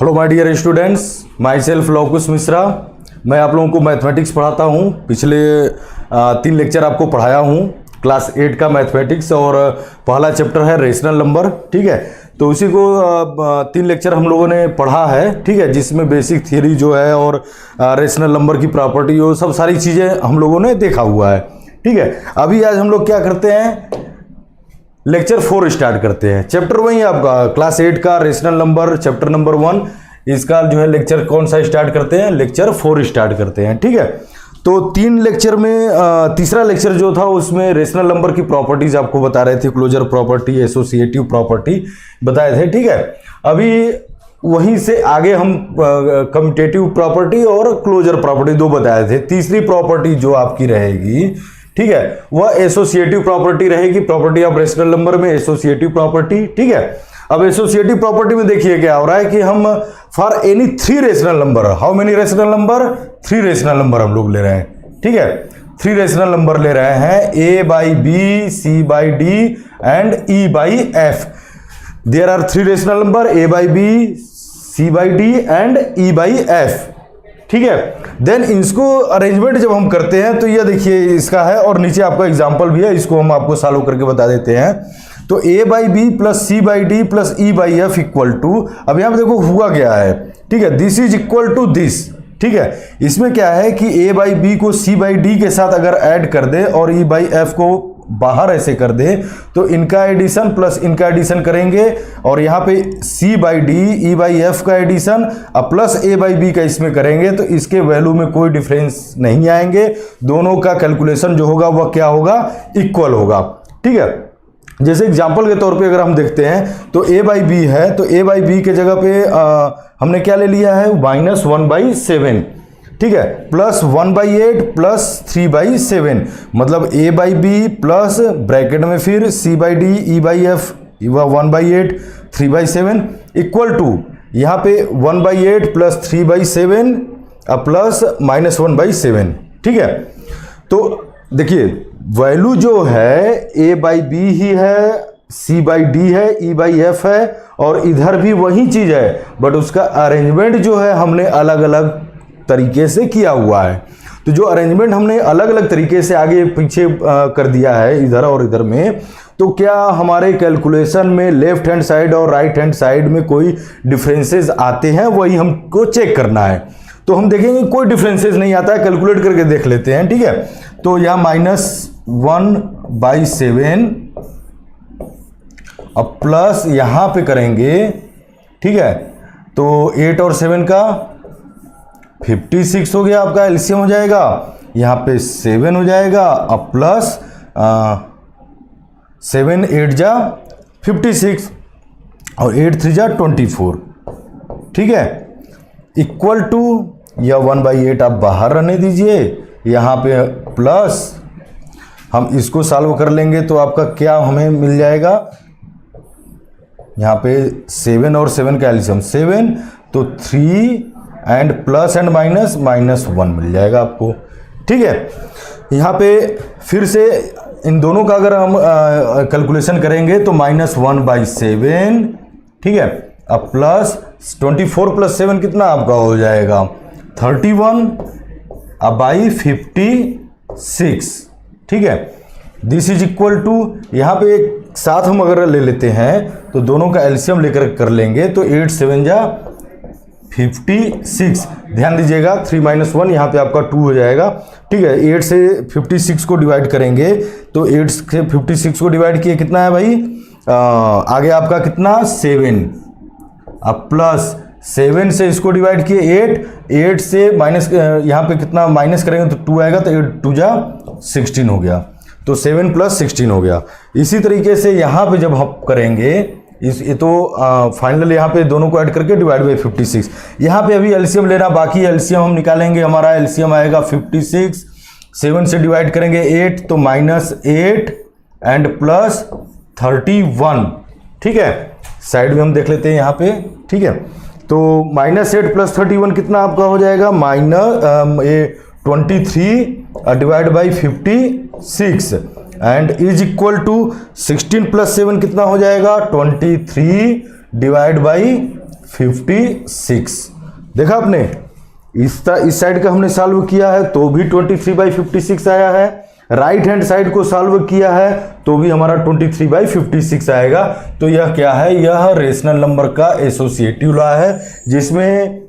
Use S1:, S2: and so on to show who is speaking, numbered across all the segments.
S1: Hello my dear students, myself Lavkush Mishra. मैं आप लोगों को मैथमेटिक्स पढ़ाता हूँ। पिछले 3 लेक्चर आपको पढ़ाया हूँ क्लास 8 का मैथमेटिक्स, और पहला चैप्टर है रेशनल नंबर। ठीक है, तो उसी को 3 लेक्चर हम लोगों ने पढ़ा है। ठीक है, जिसमें बेसिक थियरी जो है और रेशनल नंबर की प्रॉपर्टी, वो सब सारी चीज़ें हम लोगों ने देखा हुआ है। ठीक है, अभी आज हम लोग क्या करते हैं, लेक्चर 4 स्टार्ट करते हैं। चैप्टर वही आपका क्लास 8 का रेशनल नंबर, चैप्टर नंबर 1, इसका जो है लेक्चर कौन सा स्टार्ट करते हैं, लेक्चर 4 स्टार्ट करते हैं। ठीक है, तो 3 लेक्चर में तीसरा लेक्चर जो था उसमें रेशनल नंबर की प्रॉपर्टीज आपको बता रहे थे, क्लोजर प्रॉपर्टी, एसोसिएटिव प्रॉपर्टी बताए थे। ठीक है, अभी वहीं से आगे हम कम्यूटेटिव प्रॉपर्टी और क्लोजर प्रॉपर्टी 2 बताए थे। तीसरी प्रॉपर्टी जो आपकी रहेगी, ठीक है, वह एसोसिएटिव प्रॉपर्टी रहेगी। प्रॉपर्टी ऑफ रेशनल नंबर में एसोसिएटिव प्रॉपर्टी। ठीक है, अब एसोसिएटिव प्रॉपर्टी में देखिए क्या हो रहा है कि हम for any 3 rational number, how many rational number, 3 rational number हम लोग ले रहे हैं। ठीक है, 3 रेशनल नंबर ले रहे हैं, A by B, C by D and E by F. There are 3 rational number, A by B, C by D and E by F. ठीक है, देन इसको अरेंजमेंट जब हम करते हैं तो ये देखिए इसका है, और नीचे आपका एग्जांपल भी है, इसको हम आपको सॉल्व करके बता देते हैं। तो a by B plus C by D plus E by F equal to, अब यहाँ पे देखो हुआ क्या है। ठीक है, this is equal to this. ठीक है, इसमें क्या है कि a बाई बी को c बाई डी के साथ अगर ऐड कर दे और e बाई एफ को बाहर ऐसे कर दे, तो इनका एडिशन प्लस इनका एडिशन करेंगे, और यहाँ पे c by D, e by F का एडिशन अब प्लस a बाई बी का इसमें करेंगे, तो इसके वैल्यू में कोई डिफरेंस नहीं आएंगे। दोनों का कैलकुलेशन जो होगा वह क्या होगा, इक्वल होगा। ठीक है, जैसे एग्जाम्पल के तौर पे अगर हम देखते हैं तो a बाई बी है, तो a बाई बी के जगह पे हमने क्या ले लिया है, -1/7। ठीक है, प्लस 1/8 प्लस 3/7, मतलब a by B plus bracket में फिर c by D, e by F, 1/8 3/7 equal to यहाँ पे 1/8 प्लस 3/7 प्लस -1/7। ठीक है, तो देखिए वैल्यू जो है a बाई बी ही है, c बाई डी है, e बाई एफ है, और इधर भी वही चीज है, बट उसका अरेंजमेंट जो है हमने अलग अलग तरीके से किया हुआ है। तो जो अरेंजमेंट हमने अलग अलग तरीके से आगे पीछे कर दिया है इधर और इधर में, तो क्या हमारे कैलकुलेशन में लेफ्ट हैंड साइड और राइट हैंड साइड में कोई डिफरेंसेस आते हैं, वही हमको चेक करना है। तो हम देखेंगे कोई डिफरेंसेस नहीं आता है, कैलकुलेट करके देख लेते हैं। ठीक है, तो यहाँ -1/7 अब प्लस यहाँ पे करेंगे। ठीक है, तो 8 और 7 का 56 हो गया, आपका एलसीएम हो जाएगा, यहाँ पे 7 हो जाएगा, अब प्लस 7 8 जा 56 और 8 3 जा 24। ठीक है, इक्वल टू या 1/8 आप बाहर रहने दीजिए, यहाँ पे प्लस हम इसको सॉल्व कर लेंगे तो आपका क्या हमें मिल जाएगा, यहाँ पे 7 और 7 का एलसीएम 7, तो 3 एंड प्लस एंड माइनस -1 मिल जाएगा आपको। ठीक है, यहाँ पे फिर से इन दोनों का अगर हम कैलकुलेशन करेंगे तो -1/7। ठीक है, अब प्लस 24 प्लस 7 कितना आपका हो जाएगा, 31 अब बाई 56। ठीक है, दिस इज इक्वल टू, यहाँ पे एक साथ हम अगर ले लेते हैं तो दोनों का एलसीएम लेकर कर लेंगे, तो 8 7 जा 56। ध्यान दीजिएगा 3 - 1 यहाँ पे आपका 2 हो जाएगा। ठीक है, 8 से 56 को डिवाइड करेंगे, तो 8 से 56 को डिवाइड किए कितना है भाई, आगे आपका कितना 7, अब प्लस 7 से इसको डिवाइड किए 8 से माइनस, यहाँ पे कितना माइनस करेंगे तो 2 आएगा, तो 8 2 जा 16 हो गया, तो 7 + 16 हो गया। इसी तरीके से यहाँ पे जब हम करेंगे ये तो फाइनल यहाँ पे दोनों को ऐड करके डिवाइड बाई 56। यहाँ पे अभी एलसीएम लेना बाकी, एलसीएम हम निकालेंगे, हमारा एलसीएम आएगा 56, 7 से डिवाइड करेंगे 8, तो -8 एंड प्लस 31। ठीक है, साइड में हम देख लेते हैं यहाँ पे। ठीक है, तो -8 प्लस 31 कितना आपका हो जाएगा, -23 divide by 56 and is equal to 16 + 7 कितना हो जाएगा 23 डिवाइड बाई 56। देखा आपने, इस साइड का हमने सॉल्व किया है तो भी 23/56 आया है, राइट हैंड साइड को सॉल्व किया है तो भी हमारा 23/56 आएगा। तो यह क्या है, यह रेशनल नंबर का एसोसिएटिव लॉ है, जिसमें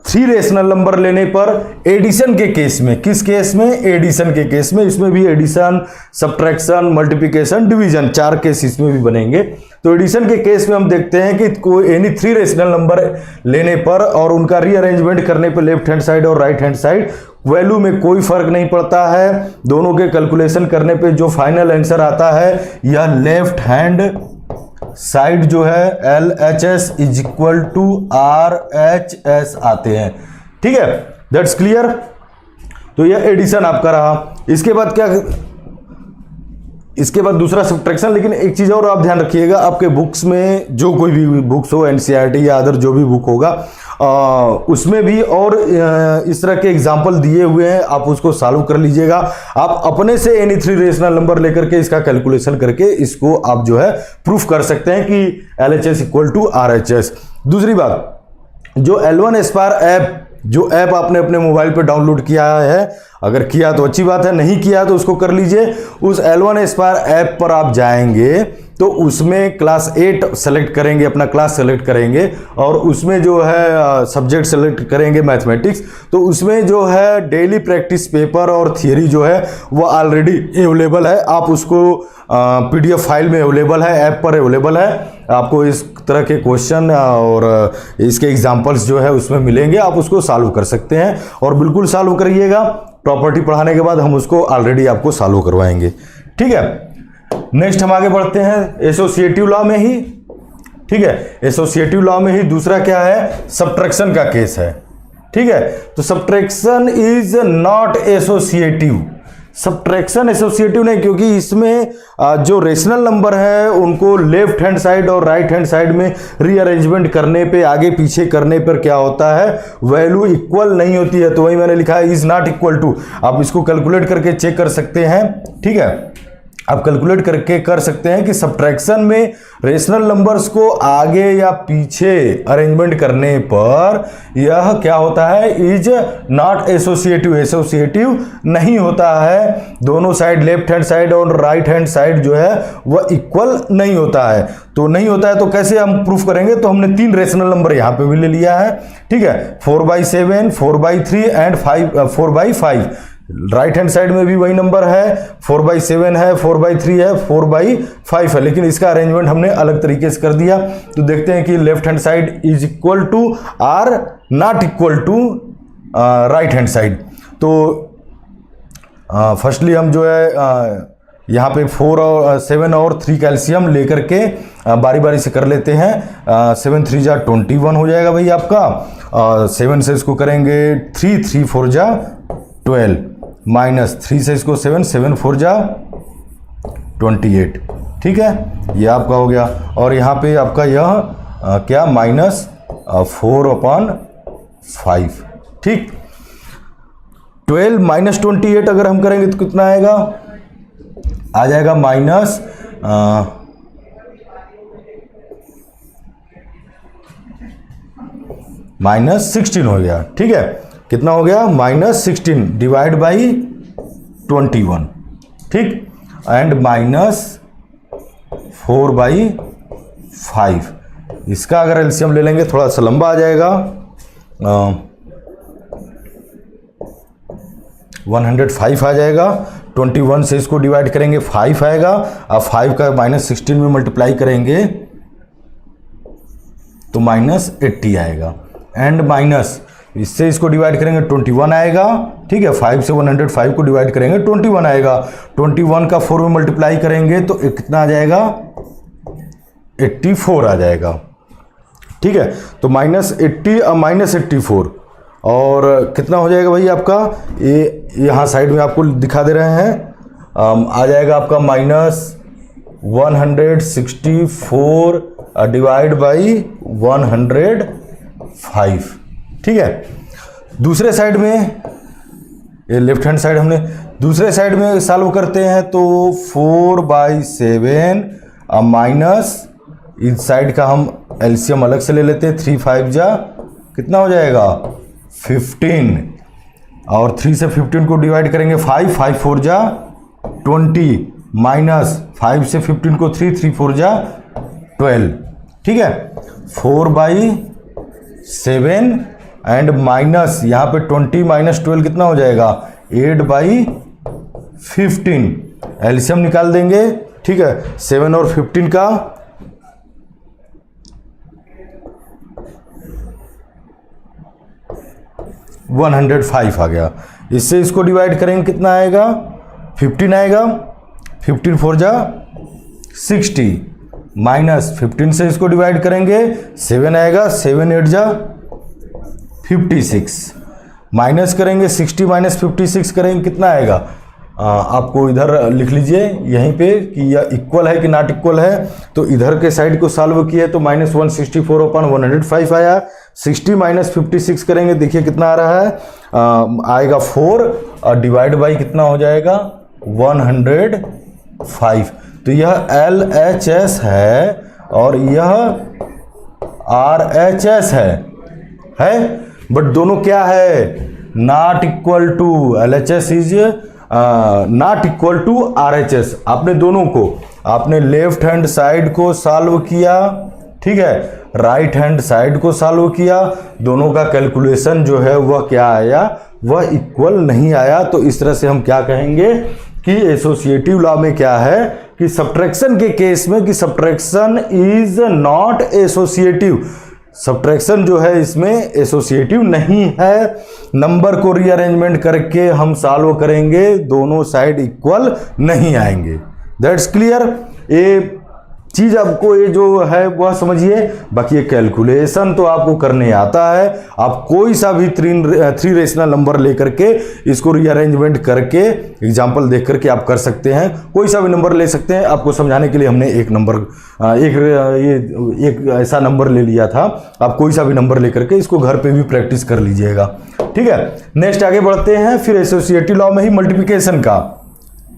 S1: 3 रेशनल नंबर लेने पर एडिशन के केस में, किस केस में, एडिशन के केस में, इसमें भी addition, subtraction, multiplication, division 4 case इसमें भी बनेंगे। तो एडिशन के केस में हम देखते हैं कि कोई एनी 3 रेशनल नंबर लेने पर और उनका रीअरेंजमेंट करने पर लेफ्ट हैंड साइड और राइट हैंड साइड वैल्यू में कोई फर्क नहीं पड़ता है। दोनों के कैलकुलेशन करने पे जो फाइनल आंसर आता है यह लेफ्ट हैंड साइड जो है LHS is equal to RHS आते हैं। ठीक है, दैट्स क्लियर। तो यह एडिशन आपका रहा। इसके बाद क्या, इसके बाद दूसरा सब्ट्रैक्शन। लेकिन एक चीज और आप ध्यान रखिएगा, आपके बुक्स में जो कोई भी बुक्स हो, NCERT या अदर जो भी बुक होगा, उसमें भी और इस तरह के एग्जाम्पल दिए हुए हैं, आप उसको सॉल्व कर लीजिएगा। आप अपने से एनी 3 रेशनल नंबर लेकर के इसका कैलकुलेशन करके इसको आप जो है प्रूफ कर सकते हैं कि LHS इक्वल टू RHS। दूसरी बात, जो L1 एस्पायर ऐप, जो ऐप आपने अपने मोबाइल पे डाउनलोड किया है, अगर किया तो अच्छी बात है, नहीं किया तो उसको कर लीजिए। उस L1 एस्पायर ऐप पर आप जाएंगे तो उसमें क्लास 8 सेलेक्ट करेंगे, अपना क्लास सेलेक्ट करेंगे और उसमें जो है सब्जेक्ट सेलेक्ट करेंगे मैथमेटिक्स। तो उसमें जो है डेली प्रैक्टिस पेपर और थियरी जो है वो ऑलरेडी अवेलेबल है। आप उसको PDF फाइल में अवेलेबल है, ऐप पर अवेलेबल है। आपको इस तरह के क्वेश्चन और इसके एग्जाम्पल्स जो है उसमें मिलेंगे, आप उसको सॉल्व कर सकते हैं और बिल्कुल सॉल्व करिएगा। प्रॉपर्टी पढ़ाने के बाद हम उसको ऑलरेडी आपको सॉल्व करवाएंगे। ठीक है, नेक्स्ट हम आगे बढ़ते हैं एसोसिएटिव लॉ में ही। ठीक है, एसोसिएटिव लॉ में ही दूसरा क्या है, सब्ट्रैक्शन का केस है। ठीक है, तो subtraction is not associative. Subtraction associative नहीं, क्योंकि इसमें जो रेशनल नंबर है उनको लेफ्ट हैंड साइड और राइट हैंड साइड में रीअरेंजमेंट करने पे, आगे पीछे करने पर क्या होता है, वैल्यू इक्वल नहीं होती है। तो वही मैंने लिखा है इज नॉट इक्वल टू। आप इसको कैलकुलेट करके चेक कर सकते हैं। ठीक है, आप कैलकुलेट करके कर सकते हैं कि सब्ट्रैक्शन में रेशनल नंबर्स को आगे या पीछे अरेंजमेंट करने पर यह क्या होता है, इज नॉट एसोसिएटिव। एसोसिएटिव नहीं होता है। दोनों साइड, लेफ्ट हैंड साइड और राइट हैंड साइड जो है वह इक्वल नहीं होता है। तो नहीं होता है तो कैसे हम प्रूफ करेंगे, तो हमने 3 रेशनल नंबर यहाँ पे भी ले लिया है। ठीक है, 4/7, 4/3 एंड 4/5। राइट हैंड साइड में भी वही नंबर है, 4/7 है, 4/3 है, 4/5 है, लेकिन इसका अरेंजमेंट हमने अलग तरीके से कर दिया। तो देखते हैं कि left hand side is equal to or not equal to right hand side. तो फर्स्टली हम जो है यहाँ पे 4 और 7 और 3 कैल्शियम लेकर के बारी बारी से कर लेते हैं। 7 3 जा 21 हो जाएगा भाई आपका। 7 से इसको करेंगे 3 3 4 जा 12 माइनस 3 से इसको 7 7 4 जा 28। ठीक है, ये आपका हो गया। और यहाँ पे आपका यह क्या -4/5। ठीक, 12 माइनस 28 अगर हम करेंगे तो कितना आएगा, आ जाएगा -16 हो गया। ठीक है, कितना हो गया, -16 डिवाइड बाई 21। ठीक, एंड -4/5। इसका अगर एलसीएम ले लेंगे थोड़ा सा लंबा आ जाएगा। 105 आ जाएगा। 21 से इसको डिवाइड करेंगे 5 आएगा। अब 5 का -16 में मल्टीप्लाई करेंगे तो -80 आएगा। एंड माइनस इससे इसको डिवाइड करेंगे 21 आएगा। ठीक है, 5 से 105 को डिवाइड करेंगे 21 आएगा। 21 का 4 में मल्टीप्लाई करेंगे तो कितना आ जाएगा, 84 आ जाएगा। ठीक है, तो -80 और -84 और कितना हो जाएगा भाई आपका, ये यहाँ साइड में आपको दिखा दे रहे हैं, आ जाएगा आपका -164 डिवाइड बाई 105। ठीक है, दूसरे साइड में, ये लेफ्ट हैंड साइड हमने दूसरे साइड में सॉल्व करते हैं तो 4/7 माइनस इस साइड का हम एलसीएम अलग से ले लेते हैं। 3 5 जा कितना हो जाएगा 15, और 3 से 15 को डिवाइड करेंगे 5 5 4 जा 20, माइनस 5 से 15 को 3 3 4 जा 12, ठीक है। 4/7 एंड माइनस यहाँ पे 20 माइनस 12 कितना हो जाएगा 8/15, एलसीएम निकाल देंगे, ठीक है। 7 और 15 का 105 आ गया। इससे इसको डिवाइड करेंगे कितना आएगा 15 आएगा, 15 4 जा 60, माइनस 15 से इसको डिवाइड करेंगे 7 आएगा, 7 8 जा 56, माइनस करेंगे 60 माइनस 56 करेंगे कितना आएगा, आपको इधर लिख लीजिए यहीं पे कि यह इक्वल है कि नॉट इक्वल है। तो इधर के साइड को सॉल्व किए तो -164/105 आया। 60 माइनस 56 करेंगे, देखिए कितना आ रहा है, आएगा 4 और डिवाइड बाई कितना हो जाएगा 105। तो यह LHS है और यह RHS है, बट दोनों क्या है not equal to, LHS is not equal to RHS। आपने दोनों को, आपने लेफ्ट हैंड साइड को सॉल्व किया, ठीक है, राइट हैंड साइड को सॉल्व किया, दोनों का कैलकुलेशन जो है वह क्या आया, वह इक्वल नहीं आया। तो इस तरह से हम क्या कहेंगे कि एसोसिएटिव लॉ में क्या है कि सब्ट्रैक्शन के केस में कि subtraction is not associative, subtraction जो है इसमें एसोसिएटिव नहीं है। नंबर को रीअरेंजमेंट करके हम सॉल्व करेंगे, दोनों साइड इक्वल नहीं आएंगे। That's clear. ये चीज आपको ये जो है वह समझिए, बाकी ये कैलकुलेशन तो आपको करने आता है। आप कोई सा भी थ्री रेशनल नंबर लेकर के इसको रीअरेंजमेंट करके एग्जांपल देख करके आप कर सकते हैं, कोई सा भी नंबर ले सकते हैं। आपको समझाने के लिए हमने एक नंबर एक ऐसा नंबर ले लिया था, आप कोई सा भी नंबर लेकर के इसको घर पे भी प्रैक्टिस कर लीजिएगा, ठीक है। नेक्स्ट आगे बढ़ते हैं, फिर एसोसिएटिव लॉ में ही मल्टीप्लिकेशन का,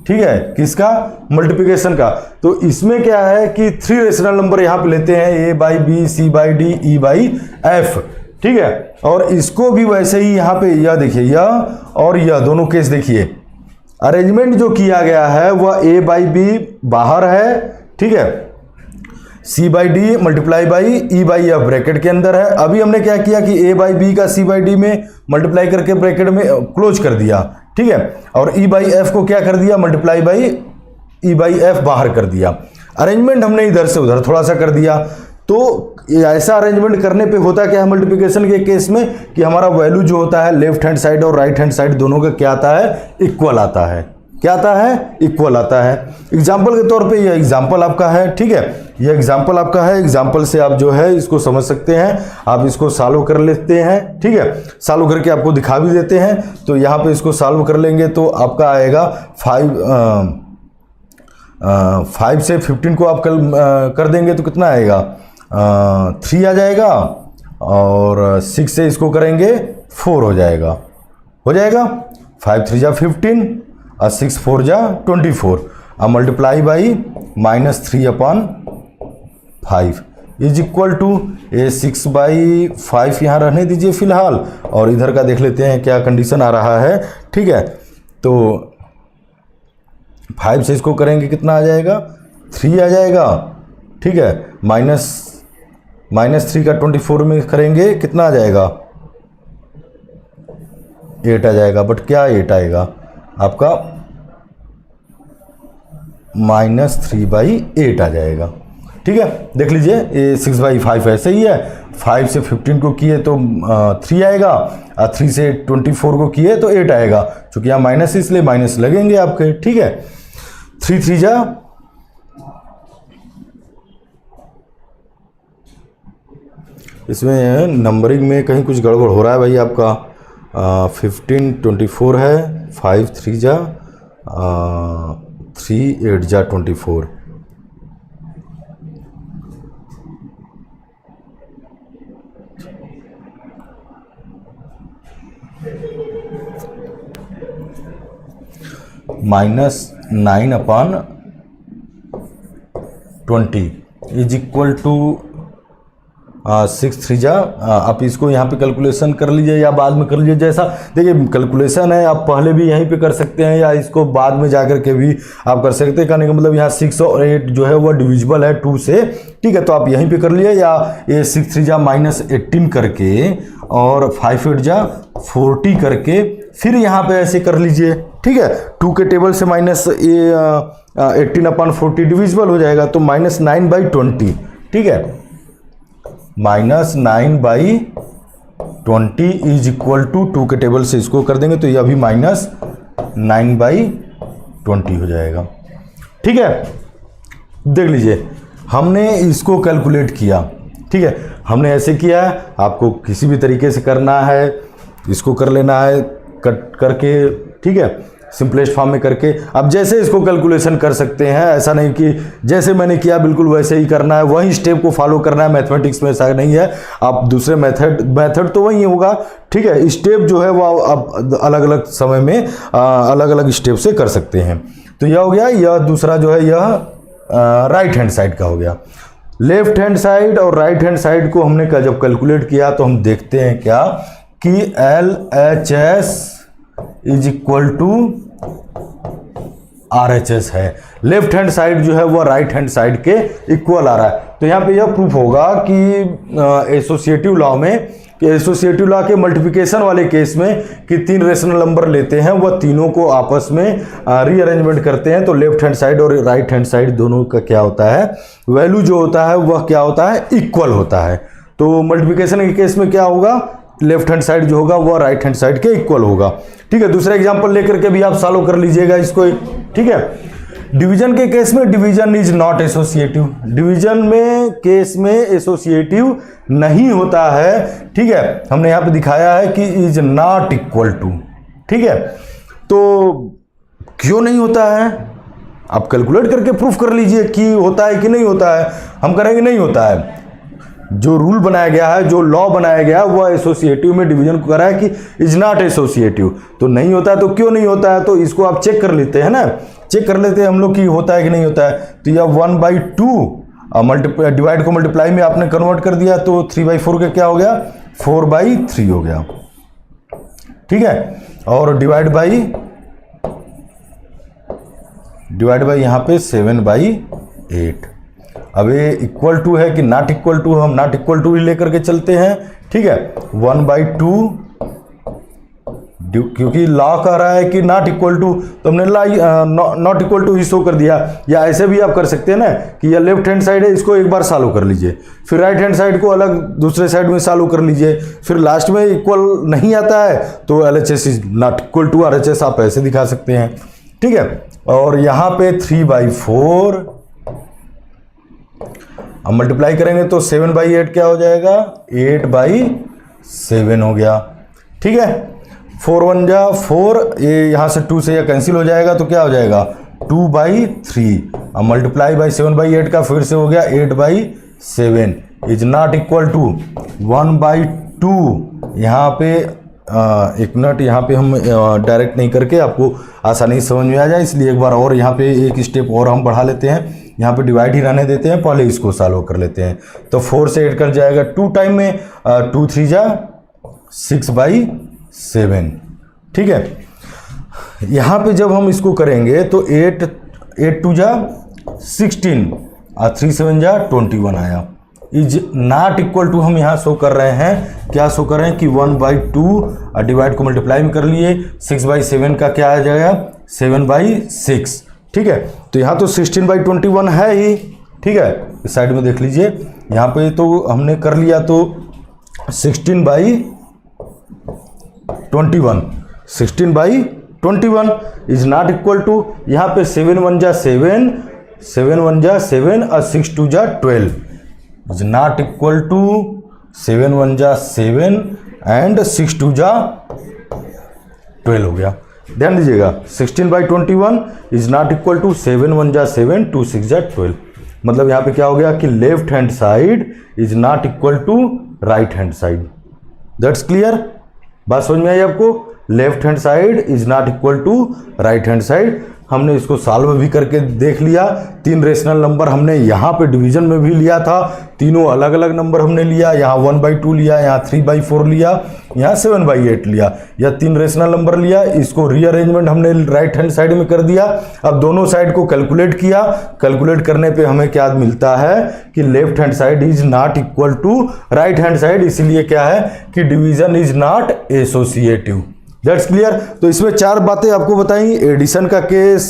S1: ठीक है, किसका मल्टीप्लिकेशन का। तो इसमें क्या है कि 3 रेशनल नंबर यहां पे लेते हैं A/B C/D E/F, ठीक है, और इसको भी वैसे ही यहां पे यह देखिए यह और यह दोनों केस देखिए, अरेंजमेंट जो किया गया है वह A/B बाहर है, ठीक है, C/D multiply by E/F bracket के अंदर है। अभी हमने क्या किया कि A/B का C/D में मल्टीप्लाई करके ब्रैकेट में क्लोज कर दिया, ठीक है, और E/F को क्या कर दिया मल्टीप्लाई बाई E/F बाहर कर दिया। अरेंजमेंट हमने इधर से उधर थोड़ा सा कर दिया। तो ऐसा अरेंजमेंट करने पे होता क्या है मल्टीप्लिकेशन के केस में कि हमारा वैल्यू जो होता है लेफ्ट हैंड साइड और राइट हैंड साइड दोनों का क्या आता है इक्वल आता है। क्या आता है इक्वल आता है। एग्जाम्पल के तौर पे यह एग्जाम्पल आपका है, ठीक है, यह एग्जाम्पल आपका है। एग्जाम्पल से आप जो है इसको समझ सकते हैं, आप इसको सॉल्व कर लेते हैं, ठीक है, सॉल्व करके आपको दिखा भी देते हैं। तो यहाँ पे इसको सॉल्व कर लेंगे तो आपका आएगा 5 से 15 को आप कर देंगे तो कितना आएगा 3 आ जाएगा, और 6 से इसको करेंगे 4 हो जाएगा, 5 3 जा 15 और 6 4 जा 24, अब multiply by -3/5 is equal to ये 6/5 यहाँ रहने दीजिए फिलहाल, और इधर का देख लेते हैं क्या कंडीशन आ रहा है, ठीक है। तो 5 से इसको करेंगे कितना आ जाएगा 3 आ जाएगा, ठीक है, -3 का 24 में करेंगे कितना आ जाएगा 8 आ जाएगा, बट क्या 8 आएगा आपका -3/8 आ जाएगा, ठीक है। देख लीजिए ये 6/5 ऐसे ही है, 5 से 15 को किए तो 3 आएगा, और 3 से 24 को किए तो 8 आएगा, चूंकि यहाँ माइनस इसलिए माइनस लगेंगे आपके, ठीक है। 3 3 जा इसमें नंबरिंग में कहीं कुछ गड़बड़ हो रहा है भाई आपका। 15 24 है, 5 3 जा 3 8 जा 24, -9/20 इज इक्वल टू 6 3 जा, आप इसको यहाँ पे कैलकुलेशन कर लीजिए या बाद में कर लीजिए, जैसा देखिए कैलकुलेशन है आप पहले भी यहीं पे कर सकते हैं या इसको बाद में जाकर के भी आप कर सकते हैं। कहने का मतलब यहाँ 6 और 8 जो है वो डिविजिबल है 2 से, ठीक है, तो आप यहीं पे कर लिए, या ये 6 3 जा -18 करके और 5 8 जा 40 करके फिर यहाँ पे ऐसे कर लीजिए, ठीक है। 2 के टेबल से -18/40 डिविजिबल हो जाएगा, तो -9/20, ठीक है, -9/20 इज इक्वल टू 2 के टेबल से इसको कर देंगे तो यह भी -9/20 हो जाएगा, ठीक है। देख लीजिए हमने इसको कैलकुलेट किया, ठीक है, हमने ऐसे किया है, आपको किसी भी तरीके से करना है इसको कर लेना है कट करके, ठीक है, सिंपलेस्ट फॉर्म में करके। अब जैसे इसको कैलकुलेशन कर सकते हैं, ऐसा नहीं कि जैसे मैंने किया बिल्कुल वैसे ही करना है, वही स्टेप को फॉलो करना है। मैथमेटिक्स में ऐसा नहीं है, आप दूसरे मेथड तो वही होगा, ठीक है, स्टेप जो है वो आप अलग अलग समय में अलग अलग स्टेप से कर सकते हैं। तो यह हो गया, यह दूसरा जो है यह राइट हैंड साइड का हो गया। लेफ्ट हैंड साइड और राइट हैंड साइड को हमने जब कैलकुलेट किया तो हम देखते हैं क्या कि LHS is equal to RHS है। लेफ्ट हैंड साइड जो है वो राइट हैंड साइड के इक्वल आ रहा है। तो यहाँ पे यह प्रूफ होगा कि एसोसिएटिव लॉ में, एसोसिएटिव लॉ के मल्टीप्लिकेशन वाले केस में कि 3 रेशनल नंबर लेते हैं, वह तीनों को आपस में रीअरेंजमेंट करते हैं, तो लेफ्ट हैंड साइड और राइट हैंड साइड दोनों का क्या होता है, वैल्यू जो होता है वह क्या होता है, इक्वल होता है। तो मल्टीप्लिकेशन के केस में क्या होगा, लेफ्ट हैंड साइड जो होगा वह राइट हैंड साइड के इक्वल होगा, ठीक है। दूसरा एग्जांपल लेकर के भी आप सॉल्व कर लीजिएगा इसको, ठीक है। डिवीजन के केस में division is not associative, division में केस में एसोसिएटिव नहीं होता है, ठीक है। हमने यहाँ पे दिखाया है कि इज नॉट इक्वल टू, ठीक है। तो क्यों नहीं होता है, आप कैलकुलेट करके प्रूफ कर लीजिए कि होता है कि नहीं होता है। हम करेंगे नहीं होता है, जो रूल बनाया गया है, जो लॉ बनाया गया है, वह एसोसिएटिव में डिवीजन को करा है कि इज नॉट एसोसिएटिव, तो नहीं होता है। तो क्यों नहीं होता है, तो इसको आप चेक कर लेते हैं ना, चेक कर लेते हैं हम लोग कि होता है कि नहीं होता है। तो यह 1/2 डिवाइड को मल्टीप्लाई में आपने कन्वर्ट कर दिया, तो 3/4 का क्या हो गया, 4/3 हो गया, ठीक है। और डिवाइड बाई यहाँ पे 7/8। अब ये इक्वल टू है कि नॉट इक्वल टू, हम नॉट इक्वल टू ही लेकर के चलते हैं, ठीक है। 1/2 क्योंकि लॉ कह रहा है कि नॉट इक्वल टू, तो हमने नॉट इक्वल टू ही शो कर दिया। या ऐसे भी आप कर सकते हैं ना कि यह लेफ्ट हैंड साइड है, इसको एक बार सॉल्व कर लीजिए, फिर राइट हैंड साइड को अलग दूसरे साइड में सॉल्व कर लीजिए, फिर लास्ट में इक्वल नहीं आता है तो LHS is not equal to RHS, आप ऐसे दिखा सकते हैं, ठीक है। और यहाँ पे 3/4 हम मल्टीप्लाई करेंगे तो 7/8 क्या हो जाएगा, 8/7 हो गया, ठीक है। 4 1 जा 4, ये यहाँ से 2 से यह कैंसिल हो जाएगा, तो क्या हो जाएगा 2/3। अब मल्टीप्लाई बाई 7/8 का फिर से हो गया 8/7 इज नॉट इक्वल टू 1/2। यहाँ पे एक मिनट, यहाँ पे हम डायरेक्ट नहीं करके आपको आसानी से समझ में आ जाए, इसलिए एक बार और यहाँ पे एक स्टेप और हम बढ़ा लेते हैं। यहाँ पे डिवाइड ही रहने देते हैं, पहले इसको सॉल्व कर लेते हैं। तो 4 से 8 कर जाएगा 2 टाइम में, 2 3 जा 6/7, ठीक है। यहाँ पे जब हम इसको करेंगे तो 8 2 जा 16 और 3 7 जा 21 आया। इज नॉट इक्वल टू हम यहाँ शो कर रहे हैं, क्या शो कर रहे हैं कि 1/2 डिवाइड को मल्टीप्लाई में कर लिए, 6/7 का क्या आ जाएगा 7/6, ठीक है। तो यहाँ तो 16/21 है ही, ठीक है। इस साइड में देख लीजिए, यहाँ पे तो हमने कर लिया, तो 16/21 इज नॉट इक्वल टू, यहाँ पे 7 1 जा 7, 7 1 जा 7 और 6 2 जा 12 इज नॉट इक्वल टू 7 1 जा 7 एंड 6 2 जा 12 हो गया। ध्यान दीजिएगा, 16/21 इज नॉट इक्वल टू 7 1 जा 7, 2 6 जा 12। मतलब यहाँ पे क्या हो गया कि left hand side is not equal to right hand side. That's clear, बात समझ में आई आपको। Left hand side is not equal to right hand side. हमने इसको सॉल्व भी करके देख लिया। 3 रेशनल नंबर हमने यहाँ पे डिवीजन में भी लिया था, तीनों अलग अलग नंबर हमने लिया, यहाँ 1/2 लिया, यहाँ 3/4 लिया, यहाँ 7/8 लिया, यह 3 रेशनल नंबर लिया। इसको रीअरेंजमेंट हमने राइट हैंड साइड में कर दिया। अब दोनों साइड को कैलकुलेट किया, कैलकुलेट करने पे हमें क्या मिलता है कि left hand side is not equal to right hand side, इसलिए क्या है कि division is not associative. That's clear. तो इसमें 4 बातें आपको बताई, एडिशन का केस,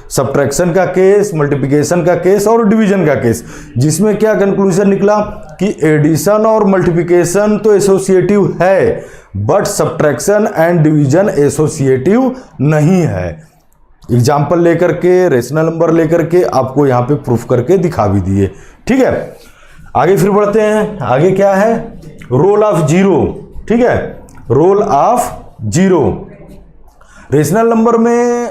S1: सब्ट्रैक्शन का केस, मल्टीप्लिकेशन का केस और डिवीजन का केस, जिसमें क्या कंक्लूजन निकला कि एडिशन और मल्टीप्लिकेशन तो एसोसिएटिव है, but subtraction and division associative नहीं है। एग्जाम्पल लेकर के, रेशनल नंबर लेकर के आपको यहाँ पे प्रूफ करके दिखा भी दिए। ठीक है, आगे फिर बढ़ते हैं। आगे क्या है, रोल ऑफ जीरो। ठीक है, role of zero. Rational number में,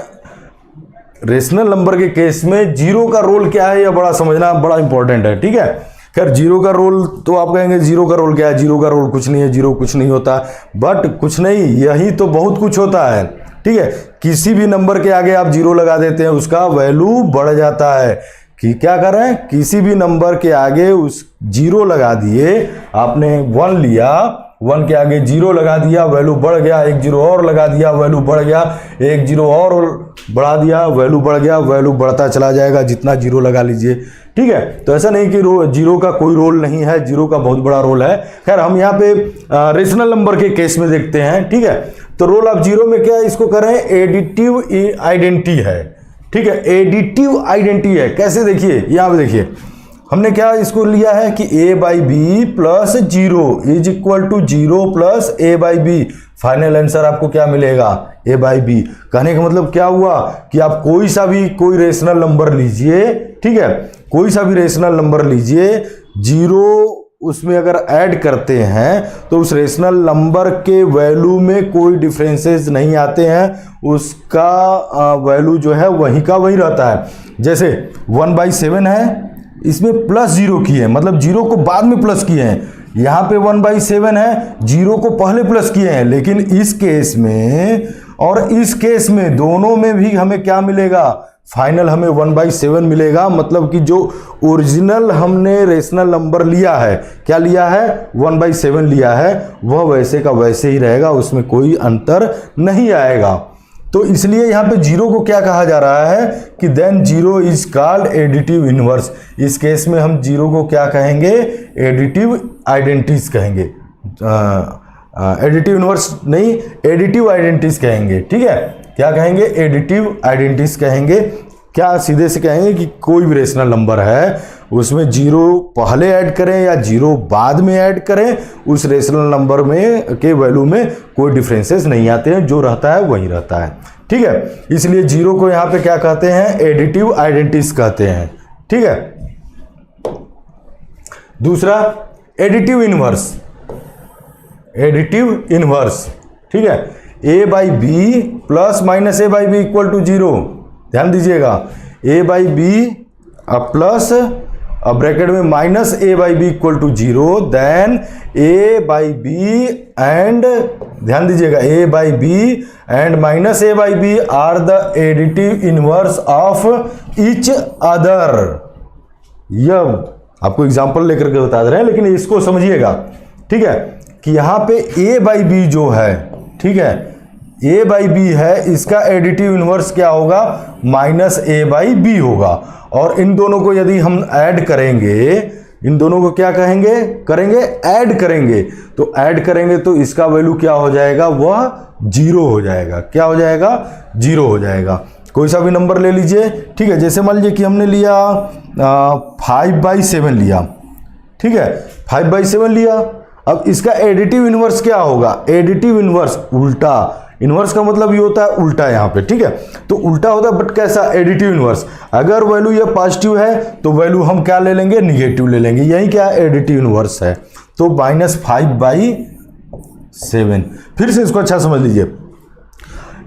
S1: रेशनल नंबर के केस में जीरो का रोल क्या है, यह बड़ा समझना बड़ा इंपॉर्टेंट है। ठीक है, खैर जीरो का रोल तो आप कहेंगे जीरो का रोल क्या है, जीरो का रोल कुछ नहीं है, जीरो कुछ नहीं होता, बट कुछ नहीं, यही तो बहुत कुछ होता है। ठीक है, किसी भी नंबर के आगे आप जीरो लगा देते हैं, उसका वैल्यू बढ़ जाता है। कि क्या कर रहे हैं, किसी भी नंबर के आगे उस जीरो लगा दिए, आपने 1 लिया, 1 के आगे जीरो लगा दिया, वैल्यू बढ़ गया, 1 जीरो और लगा दिया, वैल्यू बढ़ गया, 1 जीरो और बढ़ा दिया, वैल्यू बढ़ गया, वैल्यू बढ़ता चला जाएगा जितना जीरो लगा लीजिए। ठीक है, तो ऐसा नहीं कि जीरो का कोई रोल नहीं है, जीरो का बहुत बड़ा रोल है। खैर हम यहाँ पे रेशनल नंबर के केस में देखते हैं। ठीक है, तो रोल ऑफ जीरो में क्या, इसको करें एडिटिव आइडेंटिटी है। ठीक है, एडिटिव आइडेंटिटी है। कैसे, देखिए यहाँ पे देखिए, हमने क्या इसको लिया है कि a/b plus 0 is equal to 0 plus a/b। Final answer आपको क्या मिलेगा, a/b। कहने का मतलब क्या हुआ कि आप कोई सा भी कोई रेशनल नंबर लीजिए, ठीक है, कोई सा भी रेशनल नंबर लीजिए, 0 उसमें अगर ऐड करते हैं तो उस रेशनल नंबर के वैल्यू में कोई डिफरेंसेस नहीं आते हैं, उसका वैल्यू जो है वही का वही रहता है। जैसे 1/7 है, इसमें प्लस 0 किए हैं, मतलब 0 को बाद में प्लस किए हैं। यहाँ पे 1/7 है, 0 को पहले प्लस किए हैं, लेकिन इस केस में और इस केस में दोनों में भी हमें क्या मिलेगा, फाइनल हमें 1/7 मिलेगा। मतलब कि जो ओरिजिनल हमने रेशनल नंबर लिया है, क्या लिया है, 1/7 लिया है, वह वैसे का वैसे ही रहेगा, उसमें कोई अंतर नहीं आएगा। तो इसलिए यहाँ पे जीरो को क्या कहा जा रहा है कि than zero is called additive inverse. इस केस में हम जीरो को क्या कहेंगे, एडिटिव आइडेंटिटीज कहेंगे, एडिटिव इनवर्स नहीं, एडिटिव आइडेंटिटीज कहेंगे। ठीक है, क्या कहेंगे, एडिटिव आइडेंटिटीज कहेंगे। क्या सीधे से कहेंगे कि कोई भी रेशनल नंबर है उसमें जीरो पहले ऐड करें या जीरो बाद में ऐड करें, उस रेशनल नंबर में के वैल्यू में कोई डिफरेंसेस नहीं आते हैं, जो रहता है वही रहता है। ठीक है, इसलिए जीरो को यहाँ पे क्या कहते हैं, एडिटिव आइडेंटिटीज कहते हैं। ठीक है, दूसरा एडिटिव इनवर्स। एडिटिव इनवर्स, ठीक है, a/b plus minus a/b equal to 0। ध्यान दीजिएगा, a/b प्लस ब्रैकेट में minus a/b equal to 0, then a/b and, ध्यान दीजिएगा, a/b and minus a/b are the additive inverse of each other. यह आपको example लेकर के बता रहे हैं, लेकिन इसको समझिएगा। ठीक है, कि यहाँ पे a/b जो है, ठीक है, a/b है, इसका एडिटिव इनवर्स क्या होगा, माइनस a/b होगा। और इन दोनों को यदि हम ऐड करेंगे, इन दोनों को क्या कहेंगे, करेंगे ऐड करेंगे, तो ऐड करेंगे तो इसका वैल्यू क्या हो जाएगा, वह 0 हो जाएगा। क्या हो जाएगा, 0 हो जाएगा। कोई सा भी नंबर ले लीजिए। ठीक है, जैसे मान लीजिए कि हमने लिया 5/7 लिया। ठीक है, 5/7 लिया। अब इसका एडिटिव इनवर्स क्या होगा, एडिटिव इनवर्स उल्टा, इनवर्स का मतलब ये होता है उल्टा यहाँ पे। ठीक है, तो उल्टा होता है, बट कैसा, एडिटिव इनवर्स। अगर वैल्यू ये पॉजिटिव है तो वैल्यू हम क्या ले लेंगे, निगेटिव ले लेंगे। यही क्या एडिटिव इनवर्स है। तो -5/7। फिर से इसको अच्छा समझ लीजिए,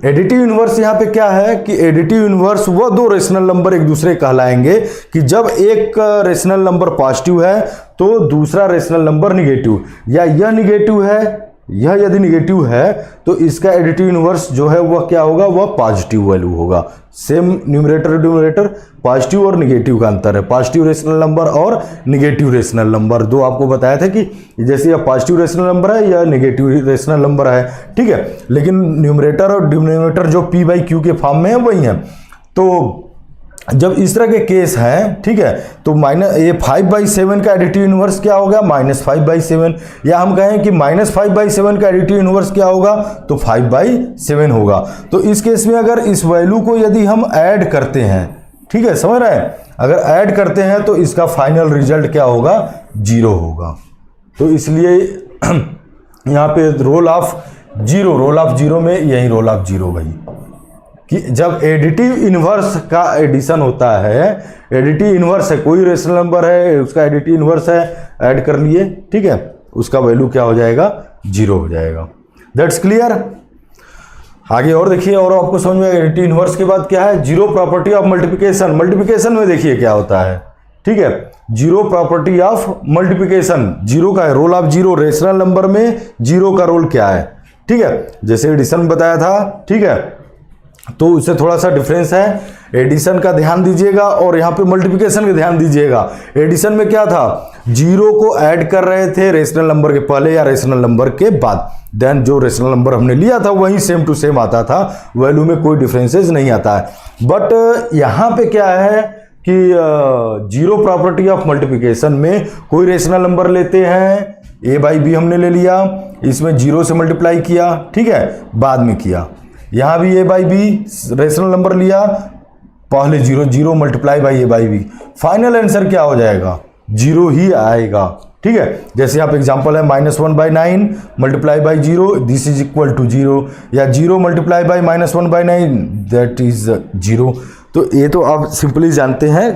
S1: एडिटिव इनवर्स यहाँ पे क्या है कि एडिटिव इनवर्स वह दो रेशनल नंबर एक दूसरे कहलाएंगे कि जब एक रेशनल नंबर पॉजिटिव है तो दूसरा रेशनल नंबर निगेटिव, या यह निगेटिव है यह यदि निगेटिव है तो इसका एडिटिव इनवर्स जो है वह क्या होगा, वह पॉजिटिव वैल्यू होगा। सेम न्यूमरेटर डिनोमिनेटर, पॉजिटिव और निगेटिव का अंतर है, पॉजिटिव रेशनल नंबर और निगेटिव रेशनल नंबर। दो आपको बताया था कि जैसे यह पॉजिटिव रेशनल नंबर है या निगेटिव रेशनल नंबर है, ठीक है, लेकिन न्यूमरेटर और डिनोमिनेटर जो पी बाई क्यू के फॉर्म में है वही है। तो जब इस तरह के केस हैं, ठीक है, तो ये 5/7 का एडिटिव इनवर्स क्या होगा, -5/7, या हम कहें कि -5/7 का एडिटिव इनवर्स क्या होगा, तो 5/7 होगा। तो इस केस में अगर इस वैल्यू को यदि हम ऐड करते हैं, ठीक है, समझ रहे हैं, अगर ऐड करते हैं तो इसका फाइनल रिजल्ट क्या होगा, 0 होगा। तो इसलिए यहाँ पे रोल ऑफ जीरो में यही रोल ऑफ जीरो भाई, कि जब एडिटिव इनवर्स का एडिशन होता है, एडिटिव इनवर्स है, कोई रेशनल नंबर है उसका एडिटिव इनवर्स है, ऐड कर लिए, ठीक है, उसका वैल्यू क्या हो जाएगा, 0 हो जाएगा। That's clear. आगे और देखिए, और आपको समझ में, एडिटिव इनवर्स के बाद क्या है, zero property of multiplication. Multiplication में देखिए क्या होता है, ठीक है, zero property of multiplication, zero का है, role of zero, rational number में जीरो का रोल क्या है, ठीक है, जैसे एडिशन बताया था, ठीक है, तो उससे थोड़ा सा डिफरेंस है। एडिशन का ध्यान दीजिएगा और यहाँ पे मल्टीप्लिकेशन का ध्यान दीजिएगा। एडिशन में क्या था, जीरो को ऐड कर रहे थे रेशनल नंबर के पहले या रेशनल नंबर के बाद, देन जो रेशनल नंबर हमने लिया था वही सेम टू सेम आता था, वैल्यू में कोई डिफरेंसेस नहीं आता है। बट यहाँ पे क्या है कि जीरो प्रॉपर्टी ऑफ मल्टीप्लिकेशन में कोई रेशनल नंबर लेते हैं, a/b हमने ले लिया, इसमें जीरो से मल्टीप्लाई किया, ठीक है, बाद में किया, यहाँ भी a/b रेशनल नंबर लिया, पहले zero multiply by a/b, final answer क्या हो जाएगा, 0 ही आएगा, ठीक है। जैसे यहाँ पे एग्जांपल है -1/9 multiply by 0, this is equal to 0, या 0 मल्टीप्लाई बाई -1/9 दैट इज 0। तो ये तो आप सिंपली जानते हैं,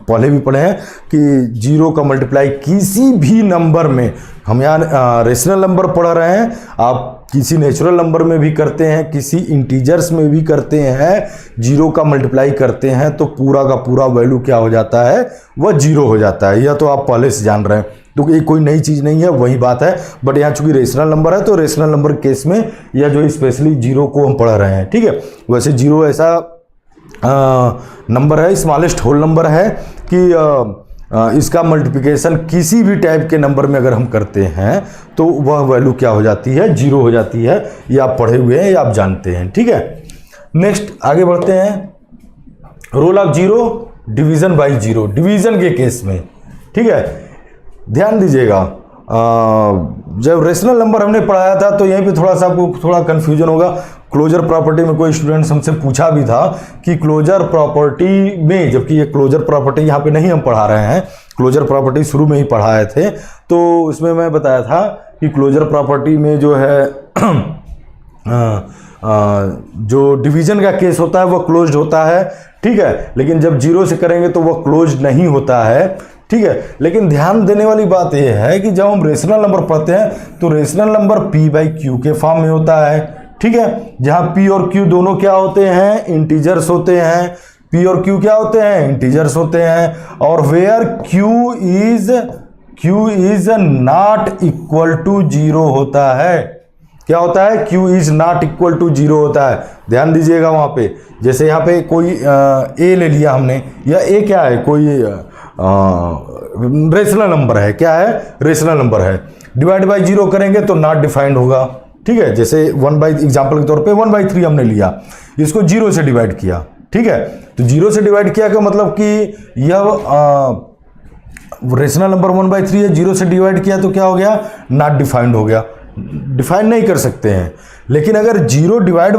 S1: पहले भी पढ़े हैं कि 0 का मल्टीप्लाई किसी भी नंबर में, हम यहाँ रेशनल नंबर पढ़ रहे हैं, आप किसी नेचुरल नंबर में भी करते हैं, किसी इंटीजर्स में भी करते हैं, 0 का मल्टीप्लाई करते हैं तो पूरा का पूरा वैल्यू क्या हो जाता है, वह 0 हो जाता है। यह तो आप पहले से जान रहे हैं, तो ये कोई नई चीज़ नहीं है, वही बात है। बट यहाँ चूंकि रेशनल नंबर है तो रेशनल नंबर केस में यह जो स्पेशली 0 को हम पढ़ रहे हैं, ठीक है। वैसे 0 ऐसा नंबर है, स्मॉलेस्ट होल नंबर है कि इसका मल्टीप्लिकेशन किसी भी टाइप के नंबर में अगर हम करते हैं तो वह वैल्यू क्या हो जाती है, 0 हो जाती है। ये आप पढ़े हुए हैं, ये आप जानते हैं, ठीक है। नेक्स्ट आगे बढ़ते हैं, role of zero, division by zero, division के केस में, ठीक है, ध्यान दीजिएगा। जब रेशनल नंबर हमने पढ़ाया था तो यहीं पे थोड़ा सा आपको थोड़ा कन्फ्यूजन होगा। क्लोजर प्रॉपर्टी में कोई स्टूडेंट्स हमसे पूछा भी था कि क्लोजर प्रॉपर्टी में, जबकि ये क्लोजर प्रॉपर्टी यहाँ पे नहीं हम पढ़ा रहे हैं, क्लोजर प्रॉपर्टी शुरू में ही पढ़ाए थे, तो उसमें मैं बताया था कि क्लोजर प्रॉपर्टी में जो है जो डिवीजन का केस होता है वह क्लोज्ड होता है, ठीक है, लेकिन जब 0 से करेंगे तो वह क्लोज्ड नहीं होता है, ठीक है। लेकिन ध्यान देने वाली बात यह है कि जब हम रेशनल नंबर पढ़ते हैं तो रेशनल नंबर p/q के फॉर्म में होता है, ठीक है, जहां p और q दोनों क्या होते हैं, इंटीजर्स होते हैं। p और q क्या होते हैं, इंटीजर्स होते हैं। और where q is not equal to 0 होता है, क्या होता है, q is not equal to 0 होता है। ध्यान दीजिएगा वहां पे, जैसे यहाँ पे कोई a ले लिया हमने, या a क्या है, कोई रेशनल नंबर है, क्या है, रेशनल नंबर है, डिवाइड बाई 0 करेंगे तो नॉट डिफाइंड होगा, ठीक है। जैसे एग्जांपल के तौर पे 1/3 हमने लिया, इसको 0 से डिवाइड किया, ठीक है, तो 0 से डिवाइड किया का मतलब कि यह रेशनल नंबर 1/3 है, 0 से डिवाइड किया तो क्या हो गया, नॉट डिफाइंड हो गया, डिफाइन नहीं कर सकते हैं। लेकिन अगर 0 डिवाइड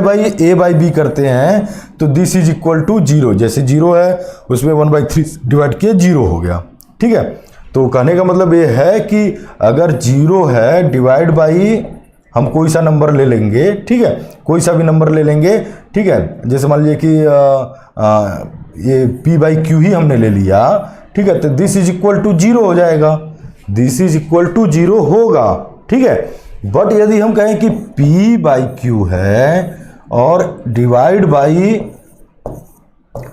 S1: बाई a/b करते हैं तो दिस इज इक्वल टू 0, जैसे 0 है उसमें 1/3 डिवाइड किए 0 हो गया, ठीक है। तो कहने का मतलब ये है कि अगर 0 है, डिवाइड बाई हम कोई सा नंबर ले लेंगे, ठीक है, कोई सा भी नंबर ले लेंगे, ठीक है, जैसे मान लीजिए कि ये p/q ही हमने ले लिया, ठीक है, तो दिस इज इक्वल टू 0 हो जाएगा, दिस इज इक्वल टू 0 होगा, ठीक है। बट यदि हम कहें कि p/q है और डिवाइड बाई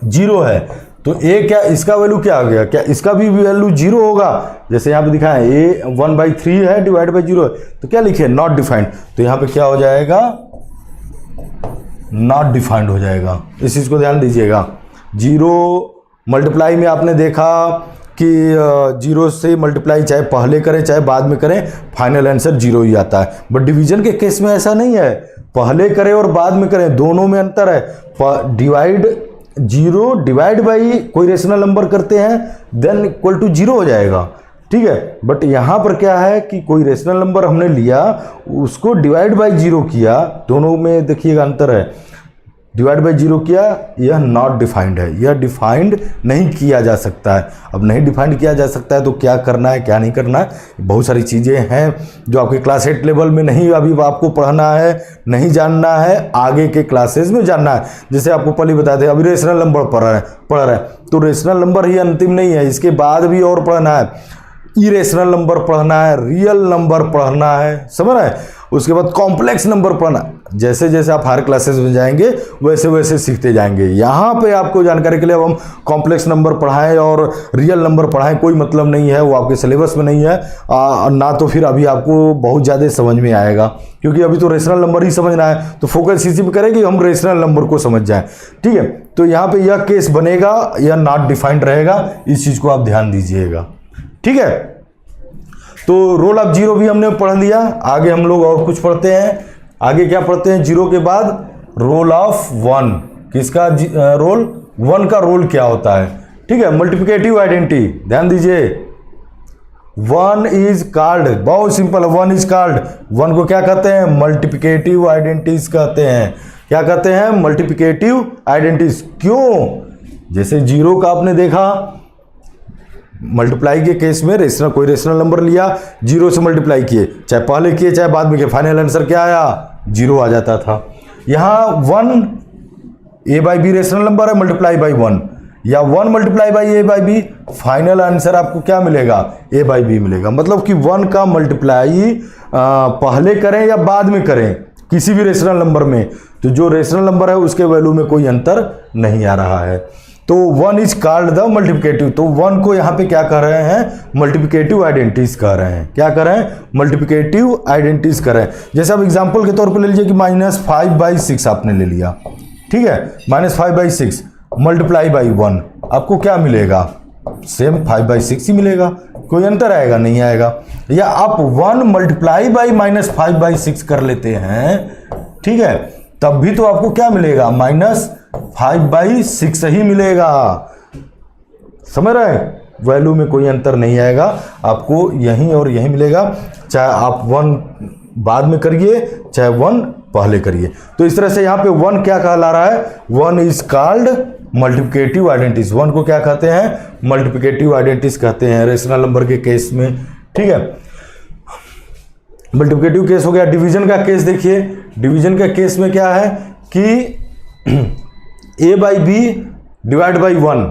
S1: 0 है तो ए क्या, इसका वैल्यू क्या आ गया, क्या इसका भी वैल्यू 0 होगा? जैसे यहाँ पे दिखा है ए 1/3 है डिवाइड बाई 0 है, तो क्या लिखे, नॉट डिफाइंड। तो यहाँ पे क्या हो जाएगा, नॉट डिफाइंड हो जाएगा। इस चीज़ को ध्यान दीजिएगा। 0 मल्टीप्लाई में आपने देखा कि 0 से मल्टीप्लाई चाहे पहले करें चाहे बाद में करें, फाइनल आंसर 0 ही आता है। बट डिवीजन के केस में ऐसा नहीं है, पहले करें और बाद में करें दोनों में अंतर है। डिवाइड 0 डिवाइड बाई कोई रेशनल नंबर करते हैं देन इक्वल टू 0 हो जाएगा, ठीक है। बट यहाँ पर क्या है कि कोई रेशनल नंबर हमने लिया, उसको डिवाइड बाई 0 किया, दोनों में देखिएगा अंतर है। डिवाइड बाई 0 किया, यह नॉट डिफाइंड है, यह डिफाइंड नहीं किया जा सकता है। अब नहीं डिफाइंड किया जा सकता है तो क्या करना है क्या नहीं करना है, बहुत सारी चीज़ें हैं जो आपके क्लास 8 लेवल में नहीं अभी आपको पढ़ना है, नहीं जानना है, आगे के क्लासेस में जानना है। जैसे आपको पहले बताए थे अभी रेशनल नंबर पढ़ रहे हैं, तो रेशनल नंबर ही अंतिम नहीं है, इसके बाद भी और पढ़ना है। इरेशनल नंबर पढ़ना है, रियल नंबर पढ़ना है, समझ रहे हैं। उसके बाद कॉम्प्लेक्स नंबर पढ़ना, जैसे जैसे आप हायर क्लासेस में जाएंगे वैसे वैसे सीखते जाएंगे। यहाँ पे आपको जानकारी के लिए अब हम कॉम्प्लेक्स नंबर पढ़ाएं और रियल नंबर पढ़ाएं, कोई मतलब नहीं है, वो आपके सिलेबस में नहीं है ना। तो फिर अभी आपको बहुत ज़्यादा समझ में आएगा, क्योंकि अभी तो रेशनल नंबर ही समझना है, तो फोकस इसी पे करें कि हम रेशनल नंबर को समझ जाएं, ठीक है। तो यहाँ पे यह केस बनेगा, यह नॉट डिफाइंड रहेगा, इस चीज़ को आप ध्यान दीजिएगा, ठीक है। तो रोल ऑफ 0 भी हमने पढ़ लिया। आगे हम लोग और कुछ पढ़ते हैं। आगे क्या पढ़ते हैं, 0 के बाद रोल ऑफ 1। किसका रोल, 1 का रोल क्या होता है, ठीक है। मल्टीप्लिकेटिव आइडेंटिटी, ध्यान दीजिए। 1 इज कॉल्ड, बहुत सिंपल, 1 इज कॉल्ड, 1 को क्या कहते हैं, मल्टीप्लिकेटिव आइडेंटिटीज कहते हैं। क्या कहते हैं, मल्टीप्लिकेटिव आइडेंटिटीज। क्यों, जैसे 0 का आपने देखा, मल्टीप्लाई के केस में रेशनल, कोई रेशनल नंबर लिया, 0 से मल्टीप्लाई किए, चाहे पहले किए चाहे बाद में किए, फाइनल आंसर क्या आया, 0 आ जाता था। यहाँ 1 a by B rational number है, मल्टीप्लाई बाई 1, या 1 multiply by a by B, final answer आपको क्या मिलेगा, a बाई बी मिलेगा। मतलब कि 1 का मल्टीप्लाई पहले करें या बाद में करें किसी भी रेशनल नंबर में, तो जो रेशनल नंबर है उसके वैल्यू में कोई अंतर नहीं आ रहा है। तो 1 इज कॉल्ड द मल्टीप्लिकेटिव। तो 1 को यहाँ पे क्या कह रहे हैं, मल्टीप्लिकेटिव आइडेंटिटीज कह रहे हैं। क्या कह रहे हैं, मल्टीप्लिकेटिव आइडेंटिटीज कह रहे हैं। जैसे आप एग्जांपल के तौर पे ले लीजिए कि -5/6 आपने ले लिया, ठीक है। -5/6 मल्टीप्लाई बाई 1, आपको क्या मिलेगा, सेम 5/6 ही मिलेगा, कोई अंतर आएगा नहीं आएगा। या आप 1 मल्टीप्लाई बाई -5/6 कर लेते हैं, ठीक है, तब भी तो आपको क्या मिलेगा, -5/6 ही मिलेगा। समझ रहे हैं, वैल्यू में कोई अंतर नहीं आएगा, आपको यहीं और यहीं मिलेगा, चाहे आप 1 बाद में करिए चाहे 1 पहले करिए। तो इस तरह से यहाँ पे 1 क्या कहला रहा है, 1 इज कॉल्ड मल्टीप्लिकेटिव आइडेंटिटीज। 1 को क्या कहते हैं, मल्टीप्लिकेटिव आइडेंटिटीज कहते हैं रेशनल नंबर के केस में, ठीक है। मल्टीप्लिकेटिव केस हो गया। डिवीजन का केस देखिए, डिवीजन का केस में क्या है कि a by B divide by 1,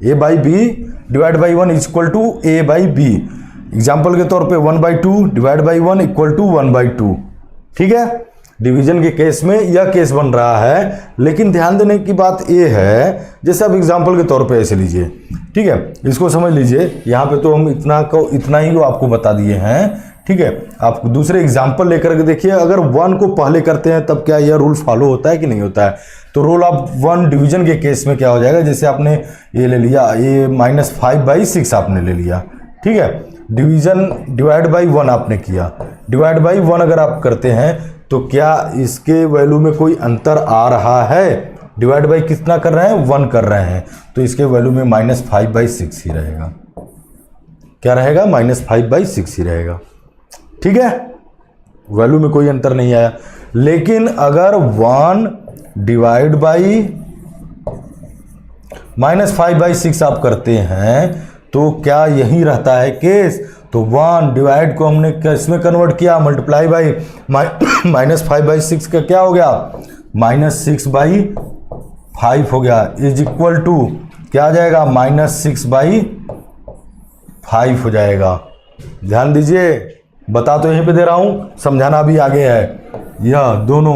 S1: a by B divide by 1 is equal to a by B. Example के तौर पे 1/2 डिवाइड बाई 1 इक्वल टू 1/2, ठीक है। डिवीजन के केस में यह केस बन रहा है, लेकिन ध्यान देने की बात यह है, जैसे आप एग्जाम्पल के तौर पे ऐसे लीजिए, ठीक है, इसको समझ लीजिए। यहाँ पे तो हम इतना ही को आपको बता दिए हैं, ठीक है। आप दूसरे एग्जाम्पल लेकर के देखिए, अगर 1 को पहले करते हैं तब क्या यह रूल फॉलो होता है कि नहीं होता है। तो रोल ऑफ 1 डिवीजन के केस में क्या हो जाएगा, जैसे आपने ये ले लिया, ये -5/6 आपने ले लिया, ठीक है। डिवीजन डिवाइड बाई 1 आपने किया, डिवाइड बाई 1 अगर आप करते हैं तो क्या इसके वैल्यू में कोई अंतर आ रहा है, डिवाइड बाई कितना कर रहे हैं, 1 कर रहे हैं, तो इसके वैल्यू में -5/6 ही रहेगा। क्या रहेगा, -5/6 ही रहेगा, ठीक है। वैल्यू में कोई अंतर नहीं आया। लेकिन अगर 1 डिवाइड बाई -5/6 आप करते हैं तो क्या यही रहता है केस। तो 1 डिवाइड को हमने किसमें कन्वर्ट किया, मल्टीप्लाई बाई -5/6 का क्या हो गया, -6/5 हो गया, इज इक्वल टू क्या आ जाएगा, -6/5 हो जाएगा। ध्यान दीजिए, बता तो यहीं पे दे रहा हूं, समझाना भी आगे है। यह दोनों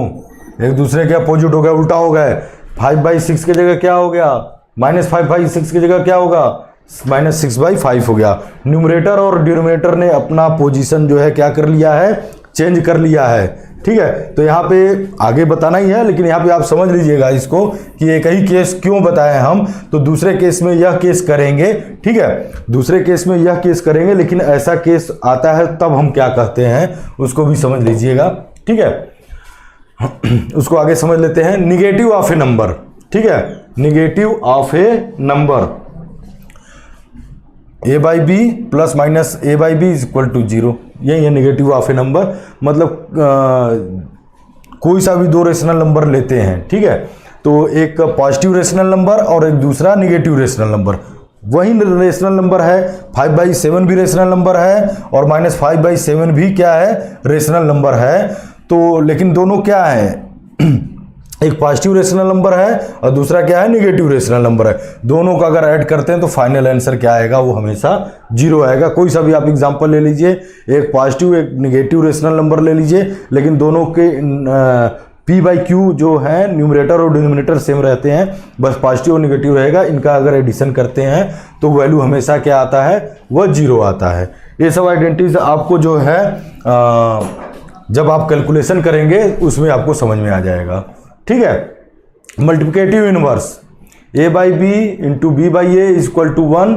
S1: एक दूसरे के अपोजिट हो गए, उल्टा हो गए। 5/6 की जगह क्या हो गया, -5/6 की जगह क्या होगा, -6/5 हो गया। न्यूमरेटर और डिनोमिनेटर ने अपना पोजीशन जो है क्या कर लिया है, चेंज कर लिया है। ठीक है, तो यहाँ पे आगे बताना ही है, लेकिन यहाँ पे आप समझ लीजिएगा इसको कि एक ही केस क्यों बताए हम। तो दूसरे केस में यह केस करेंगे, ठीक है, दूसरे केस में यह केस करेंगे, लेकिन ऐसा केस आता है तब हम क्या कहते हैं उसको भी समझ लीजिएगा। ठीक है, उसको आगे समझ लेते हैं। निगेटिव ऑफ ए नंबर, ठीक है, negative of a number a/b plus minus a/b is equal to 0, यही है निगेटिव ऑफ ए नंबर। मतलब कोई सा भी दो रेशनल नंबर लेते हैं, ठीक है, तो एक पॉजिटिव रेशनल नंबर और एक दूसरा निगेटिव रेशनल नंबर, वही रेशनल नंबर है। 5/7 भी रेशनल नंबर है और -5/7 भी क्या है, रेशनल नंबर है। तो लेकिन दोनों क्या है, एक पॉजिटिव रेशनल नंबर है और दूसरा क्या है, निगेटिव रेशनल नंबर है। दोनों का अगर ऐड करते हैं तो फाइनल आंसर क्या आएगा, वो हमेशा 0 आएगा। कोई सा भी आप एग्जांपल ले लीजिए, एक पॉजिटिव एक निगेटिव रेशनल नंबर ले लीजिए, लेकिन दोनों के p/q जो है न्यूमरेटर और डिनोमिनेटर सेम रहते हैं, बस पॉजिटिव और निगेटिव रहेगा। इनका अगर एडिशन करते हैं तो वैल्यू हमेशा क्या आता है, वह 0 आता है। ये सब आइडेंटिटीज आपको जो है जब आप कैलकुलेशन करेंगे उसमें आपको समझ में आ जाएगा। ठीक है, multiplicative inverse a/b into b/a is equal to 1,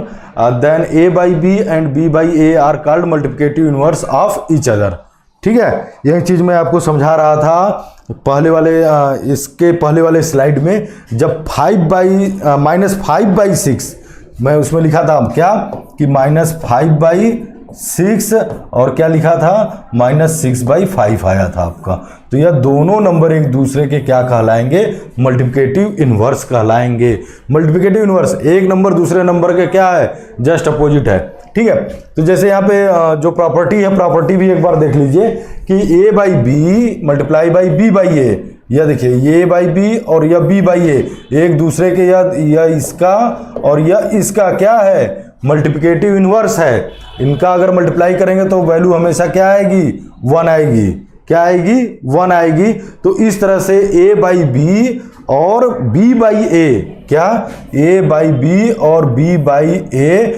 S1: then a/b and b/a are called multiplicative inverse of each other. ठीक है, यही चीज मैं आपको समझा रहा था पहले वाले इसके पहले वाले स्लाइड में, जब -5/6 मैं उसमें लिखा था क्या कि -5/6 और क्या लिखा था, -6/5 आया था आपका। तो यह दोनों नंबर एक दूसरे के क्या कहलाएंगे, मल्टीप्लिकेटिव इनवर्स कहलाएंगे। मल्टीप्लिकेटिव इनवर्स एक नंबर दूसरे नंबर के क्या है, जस्ट अपोजिट है। ठीक है, तो जैसे यहाँ पे जो प्रॉपर्टी है, प्रॉपर्टी भी एक बार देख लीजिए कि a/b मल्टीप्लाई बाई b/a, यह देखिए ये a/b और यह b/a एक दूसरे के, यह इसका और यह इसका क्या है, मल्टीप्लिकेटिव इनवर्स है। इनका अगर मल्टीप्लाई करेंगे तो वैल्यू हमेशा क्या आएगी, 1 आएगी। क्या आएगी, 1 आएगी। तो इस तरह से a/b और b/a, क्या a/b और b/a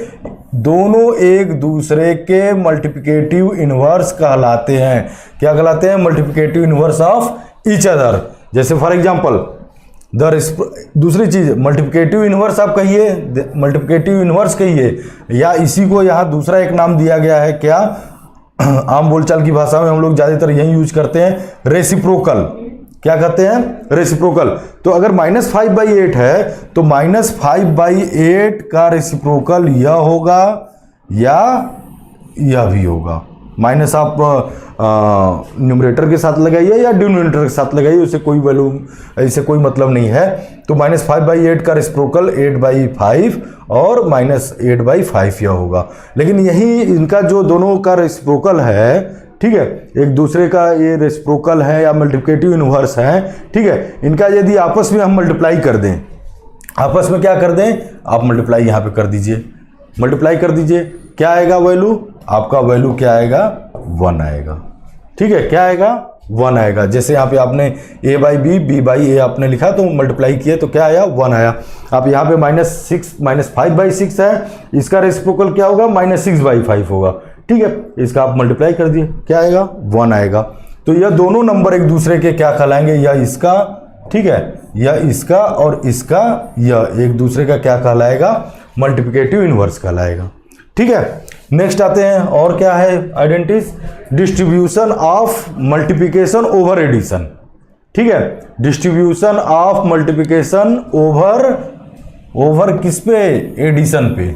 S1: दोनों एक दूसरे के मल्टीप्लिकेटिव इनवर्स कहलाते हैं। क्या कहलाते हैं, multiplicative inverse of each other. जैसे फॉर एग्जांपल दूसरी चीज मल्टीप्लिकेटिव इनवर्स आप कहिए, मल्टीप्लिकेटिव इनवर्स कहिए, या इसी को यहाँ दूसरा एक नाम दिया गया है, क्या आम बोलचाल की भाषा में हम लोग ज्यादातर यही यूज करते हैं, रेसिप्रोकल। क्या कहते हैं, रेसिप्रोकल। तो अगर -5/8 है तो -5/8 का रेसिप्रोकल यह होगा या यह भी होगा। माइनस आप न्यूमरेटर के साथ लगाइए या डिनोमिनेटर के साथ लगाइए, उससे कोई वैल्यू, ऐसे कोई मतलब नहीं है। तो -5/8 का रेसिप्रोकल 8/5 और -8/5 यह होगा। लेकिन यही इनका जो दोनों का रेसिप्रोकल है, ठीक है, एक दूसरे का ये रेसिप्रोकल है या मल्टीप्लिकेटिव इनवर्स है, ठीक है, इनका यदि आपस में हम मल्टीप्लाई कर दें, आपस में क्या कर दें, आप मल्टीप्लाई यहाँ पे कर दीजिए, मल्टीप्लाई कर दीजिए, क्या आएगा वैल्यू, आपका वैल्यू क्या आएगा, 1 आएगा। ठीक है, क्या आएगा, 1 आएगा। जैसे यहाँ पे आपने a/b b/a आपने लिखा तो मल्टीप्लाई किए तो क्या आया, 1 आया। आप यहाँ पे -5/6 है, इसका रेसिप्रोकल क्या होगा, -6/5 होगा। ठीक है, इसका आप मल्टीप्लाई कर दिए, क्या आएगा, 1 आएगा। तो यह दोनों नंबर एक दूसरे के क्या कहलाएंगे, यह इसका, ठीक है, यह इसका और इसका, यह एक दूसरे का क्या कहलाएगा, मल्टीप्लिकेटिव इनवर्स कहलाएगा। ठीक है, नेक्स्ट आते हैं, और क्या है identities, distribution of multiplication over addition. ठीक है, डिस्ट्रीब्यूशन ऑफ मल्टीप्लिकेशन ओवर किस पे, एडिशन पे।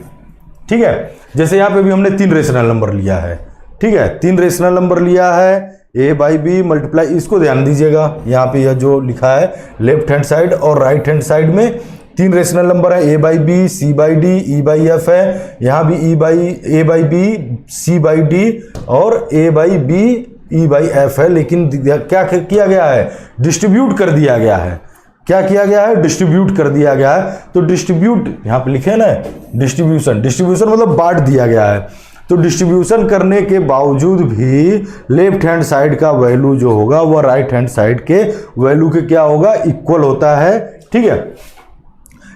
S1: ठीक है, जैसे यहाँ पे भी हमने 3 रेशनल नंबर लिया है। ठीक है, 3 रेशनल नंबर लिया है, a/b मल्टीप्लाई, इसको ध्यान दीजिएगा, यहाँ पे यह जो लिखा है लेफ्ट हैंड साइड और राइट हैंड साइड में 3 रेशनल नंबर है, a/b c/d e/f है, यहाँ भी a/b c/d और a/b e/f है। लेकिन क्या किया गया है, डिस्ट्रीब्यूट कर दिया गया है। क्या किया गया है, डिस्ट्रीब्यूट कर दिया गया है। तो डिस्ट्रीब्यूट यहाँ पे लिखे ना, डिस्ट्रीब्यूशन, डिस्ट्रीब्यूशन मतलब बांट दिया गया है। तो डिस्ट्रीब्यूशन करने के बावजूद भी लेफ्ट हैंड साइड का वैल्यू जो होगा वह राइट हैंड साइड के वैल्यू के क्या होगा, इक्वल होता है। ठीक है,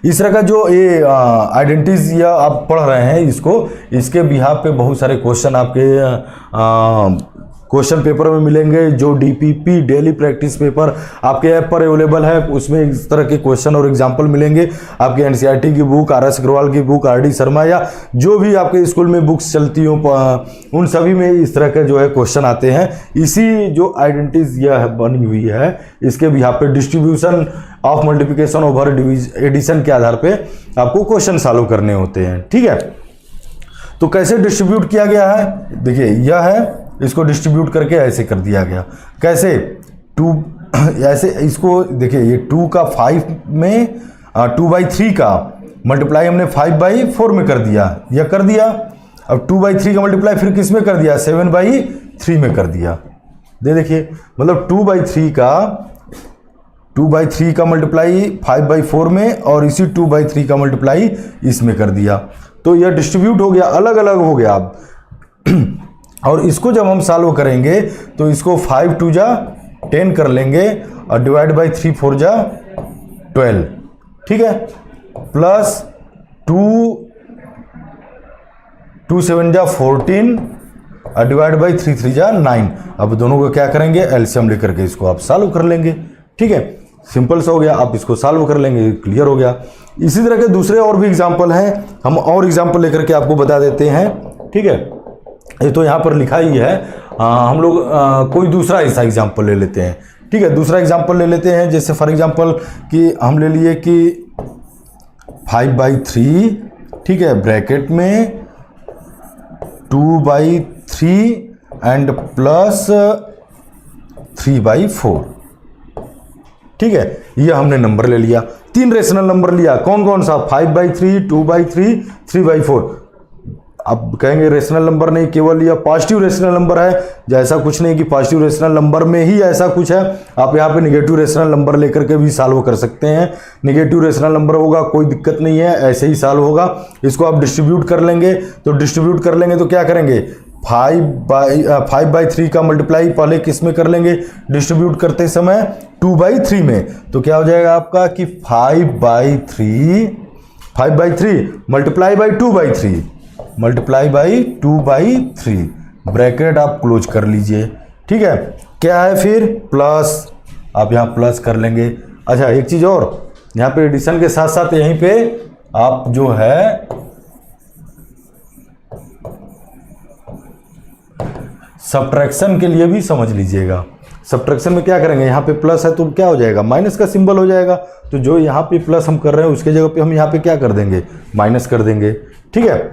S1: इस तरह का जो ये आइडेंटिटीज या आप पढ़ रहे हैं इसके बिहाफ पे बहुत सारे क्वेश्चन आपके क्वेश्चन पेपर में मिलेंगे। जो डीपीपी डेली प्रैक्टिस पेपर आपके ऐप पर अवेलेबल है उसमें इस तरह के क्वेश्चन और एग्जाम्पल मिलेंगे। आपके एनसीईआरटी की बुक, आर.एस. अग्रवाल की बुक, आर.डी. शर्मा या जो भी आपके स्कूल में बुक्स चलती हो उन सभी में इस तरह के जो है क्वेश्चन आते हैं। इसी जो आइडेंटिटीज यह बनी हुई है इसके बिहाफ पे distribution of multiplication over addition के आधार पे आपको क्वेश्चन सॉल्व करने होते हैं। ठीक है, तो कैसे डिस्ट्रीब्यूट किया गया है, देखिए यह है, इसको डिस्ट्रीब्यूट करके ऐसे कर दिया गया। कैसे? 2 ऐसे, इसको देखिए ये 2 का 5 में 2/3 का मल्टीप्लाई हमने 5/4 में कर दिया, यह कर दिया। अब 2/3 का मल्टीप्लाई फिर किस में कर दिया? 7/3 में कर दिया। देखिए मतलब 2/3 का मल्टीप्लाई 5/4 में और इसी 2/3 का मल्टीप्लाई इसमें कर दिया। तो यह डिस्ट्रीब्यूट हो गया, अलग अलग हो गया। अब और इसको जब हम सॉल्व करेंगे तो इसको 5 2 जा 10 कर लेंगे और डिवाइड बाई 3 4 जा 12, ठीक है, प्लस 2 7 जा 14 और डिवाइड बाई 3 3 जा 9। अब दोनों को क्या करेंगे? एलसीएम लेकर के इसको आप सॉल्व कर लेंगे। ठीक है, सिंपल सा हो गया, आप इसको सॉल्व कर लेंगे, क्लियर हो गया। इसी तरह के दूसरे और भी एग्जाम्पल हैं, हम और एग्जाम्पल लेकर के आपको बता देते हैं। ठीक है, ये तो यहाँ पर लिखा ही है, हम लोग कोई दूसरा ऐसा एग्जाम्पल ले लेते हैं। ठीक है, दूसरा एग्जाम्पल ले लेते हैं, जैसे फॉर एग्जाम्पल कि हम ले लिए कि 5/3, ठीक है, ब्रैकेट में 2/3 एंड प्लस 3/4। ठीक है, ये हमने नंबर ले लिया, 3 रेशनल नंबर लिया। कौन कौन सा? 5/3, 2/3, 3/4। अब कहेंगे रेशनल नंबर नहीं, केवल यह पॉजिटिव रेशनल नंबर है। जैसा कुछ नहीं कि पॉजिटिव रेशनल नंबर में ही ऐसा कुछ है, आप यहाँ पे निगेटिव रेशनल नंबर लेकर के भी सॉल्व कर सकते हैं। निगेटिव रेशनल नंबर होगा, कोई दिक्कत नहीं है, ऐसे ही सॉल्व होगा। इसको आप डिस्ट्रीब्यूट कर लेंगे, तो डिस्ट्रीब्यूट कर लेंगे तो क्या करेंगे? 5/3 का मल्टीप्लाई पहले किस में कर लेंगे? डिस्ट्रीब्यूट करते समय 2/3 में। तो क्या हो जाएगा आपका कि 5/3 multiply by 2/3 multiply by 2/3, bracket आप क्लोज कर लीजिए। ठीक है, क्या है फिर? प्लस, आप यहाँ प्लस कर लेंगे। अच्छा, एक चीज़ और, यहाँ पे एडिशन के साथ साथ यहीं पे आप जो है सब्ट्रैक्शन के लिए भी समझ लीजिएगा। सब्ट्रैक्शन में क्या करेंगे? यहाँ पे प्लस है तो क्या हो जाएगा? माइनस का सिंबल हो जाएगा। तो जो यहाँ पे प्लस हम कर रहे हैं उसके जगह पे हम यहाँ पे क्या कर देंगे? माइनस कर देंगे। ठीक है,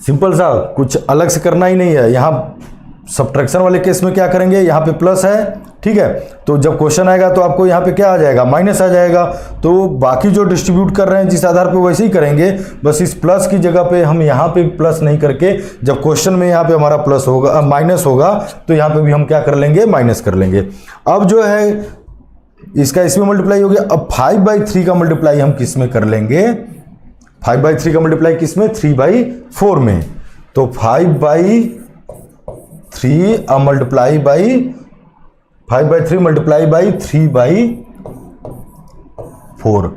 S1: सिंपल सा, कुछ अलग से करना ही नहीं है। यहाँ सब्ट्रैक्शन वाले केस में क्या करेंगे? यहाँ पे प्लस है, ठीक है, तो जब क्वेश्चन आएगा तो आपको यहाँ पे क्या आ जाएगा? माइनस आ जाएगा। तो बाकी जो डिस्ट्रीब्यूट कर रहे हैं जिस आधार पे वैसे ही करेंगे, बस इस प्लस की जगह पे हम यहाँ पे प्लस नहीं करके, जब क्वेश्चन में यहाँ पे हमारा प्लस होगा, माइनस होगा, तो यहाँ पे भी हम क्या कर लेंगे? माइनस कर लेंगे। अब जो है इसका इसमें मल्टीप्लाई हो गया। अब 5/3 का मल्टीप्लाई हम किस में कर लेंगे? 5/3 का मल्टीप्लाई किस में? 3/4 में। तो 5/3 मल्टीप्लाई बाई 5/3 मल्टीप्लाई बाई 3/4।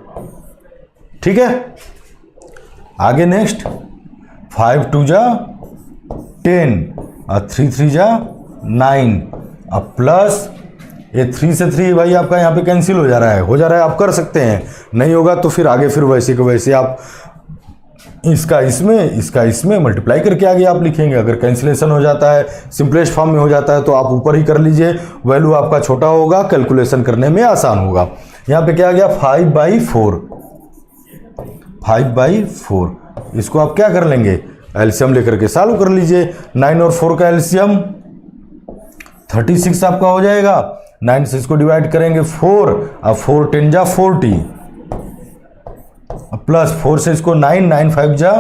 S1: ठीक है, आगे नेक्स्ट 5 2 जा 10 और 3 3 जा 9। अब प्लस ये 3 से 3 भाई आपका यहाँ पे कैंसिल हो जा रहा है, आप कर सकते हैं। नहीं होगा तो फिर आगे फिर वैसे के वैसे आप इसका इसमें मल्टीप्लाई करके आगे आप लिखेंगे। अगर कैंसिलेशन हो जाता है, सिंपलेस्ट फॉर्म में हो जाता है, तो आप ऊपर ही कर लीजिए, वैल्यू आपका छोटा होगा, कैलकुलेशन करने में आसान होगा। यहाँ पे क्या आ गया? 5/4। इसको आप क्या कर लेंगे? एलसीएम लेकर के सॉल्व कर लीजिए। 9 और 4 का एलसीएम 36 आपका हो जाएगा। 9 से इसको डिवाइड करेंगे 4, अब 4 10 जा 40, प्लस 4 से इसको 9 9 5 जा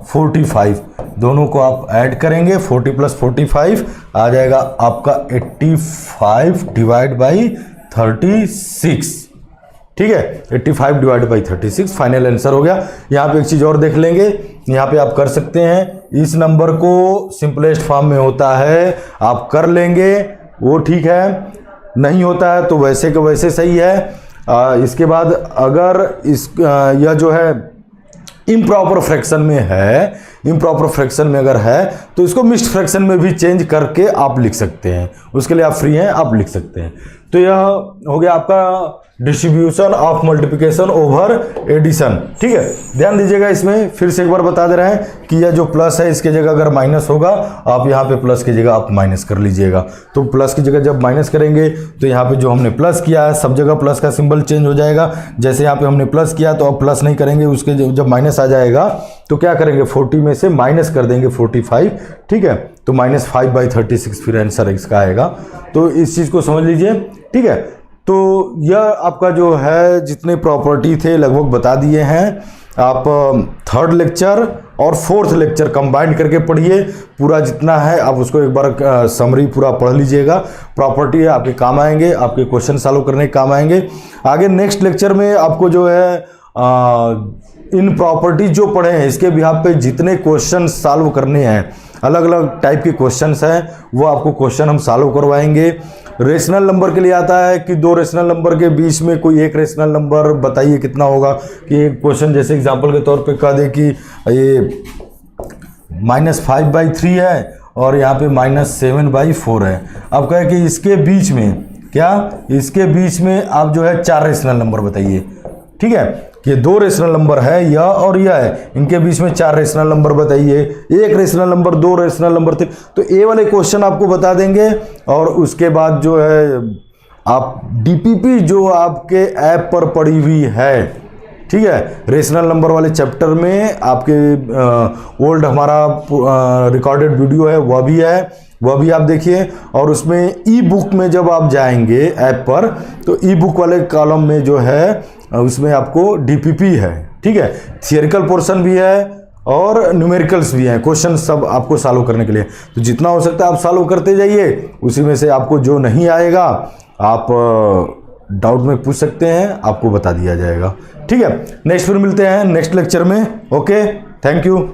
S1: 45। दोनों को आप ऐड करेंगे, 40 + 45 आ जाएगा आपका 85 डिवाइड बाई 36। ठीक है, 85 डिवाइड बाई 36 फाइनल आंसर हो गया। यहाँ पे एक चीज़ और देख लेंगे, यहाँ पे आप कर सकते हैं, इस नंबर को सिंपलेस्ट फॉर्म में होता है, आप कर लेंगे वो ठीक है, नहीं होता है तो वैसे के वैसे सही है। इसके बाद अगर यह जो है इम्प्रॉपर फ्रैक्शन में है, इम्प्रॉपर फ्रैक्शन में अगर है तो इसको मिक्स्ड फ्रैक्शन में भी चेंज करके आप लिख सकते हैं, उसके लिए आप फ्री हैं, आप लिख सकते हैं। तो यह हो गया आपका distribution of multiplication over addition. ठीक है, ध्यान दीजिएगा, इसमें फिर से एक बार बता दे रहे हैं कि यह जो प्लस है इसके जगह अगर माइनस होगा, आप यहाँ पे प्लस की जगह आप माइनस कर लीजिएगा। तो प्लस की जगह जब माइनस करेंगे तो यहाँ पे जो हमने प्लस किया है सब जगह प्लस का सिंबल चेंज हो जाएगा। जैसे यहाँ पे हमने प्लस किया तो अब प्लस नहीं करेंगे, उसके जब माइनस आ जाएगा तो क्या करेंगे, 40 में से माइनस कर देंगे 45। ठीक है, तो -5/36 फिर आंसर इसका आएगा। तो इस चीज़ को समझ लीजिए। ठीक है, तो यह आपका जो है जितने प्रॉपर्टी थे लगभग बता दिए हैं। आप थर्ड लेक्चर और फोर्थ लेक्चर कंबाइन करके पढ़िए, पूरा जितना है आप उसको एक बार समरी पूरा पढ़ लीजिएगा। प्रॉपर्टी है आपके काम आएंगे, आपके क्वेश्चन सॉल्व करने के काम आएंगे। आगे नेक्स्ट लेक्चर में आपको जो है इन प्रॉपर्टी जो पढ़े हैं इसके बिहाफ पे जितने क्वेश्चन सॉल्व करने हैं, अलग अलग टाइप के क्वेश्चंस हैं, वो आपको क्वेश्चन हम सॉल्व करवाएंगे। रेशनल नंबर के लिए आता है कि दो रेशनल नंबर के बीच में कोई एक रेशनल नंबर बताइए कितना होगा। कि एक क्वेश्चन जैसे एग्जांपल के तौर पे कह दे कि ये -5/3 है और यहाँ पे -7/4 है। अब कहे कि इसके बीच में क्या, इसके बीच में आप जो है 4 रेशनल नंबर बताइए। ठीक है, कि दो रेशनल नंबर है यह और यह है, इनके बीच में 4 रेशनल नंबर बताइए, एक रेशनल नंबर, 2 रेशनल नंबर थे। तो ए वाले क्वेश्चन आपको बता देंगे। और उसके बाद जो है आप डीपीपी जो आपके ऐप पर पड़ी हुई है, ठीक है, रेशनल नंबर वाले चैप्टर में आपके ओल्ड हमारा रिकॉर्डेड वीडियो है वह भी है, वह भी आप देखिए। और उसमें ई बुक में जब आप जाएंगे ऐप पर तो ई बुक वाले कॉलम में जो है उसमें आपको डीपीपी है। ठीक है, थियरिकल पोर्शन भी है और न्यूमेरिकल्स भी हैं, क्वेश्चन सब आपको सॉल्व करने के लिए। तो जितना हो सकता है आप सॉल्व करते जाइए, उसी में से आपको जो नहीं आएगा आप डाउट में पूछ सकते हैं, आपको बता दिया जाएगा। ठीक है, नेक्स्ट फिर मिलते हैं नेक्स्ट लेक्चर में। Okay, thank you.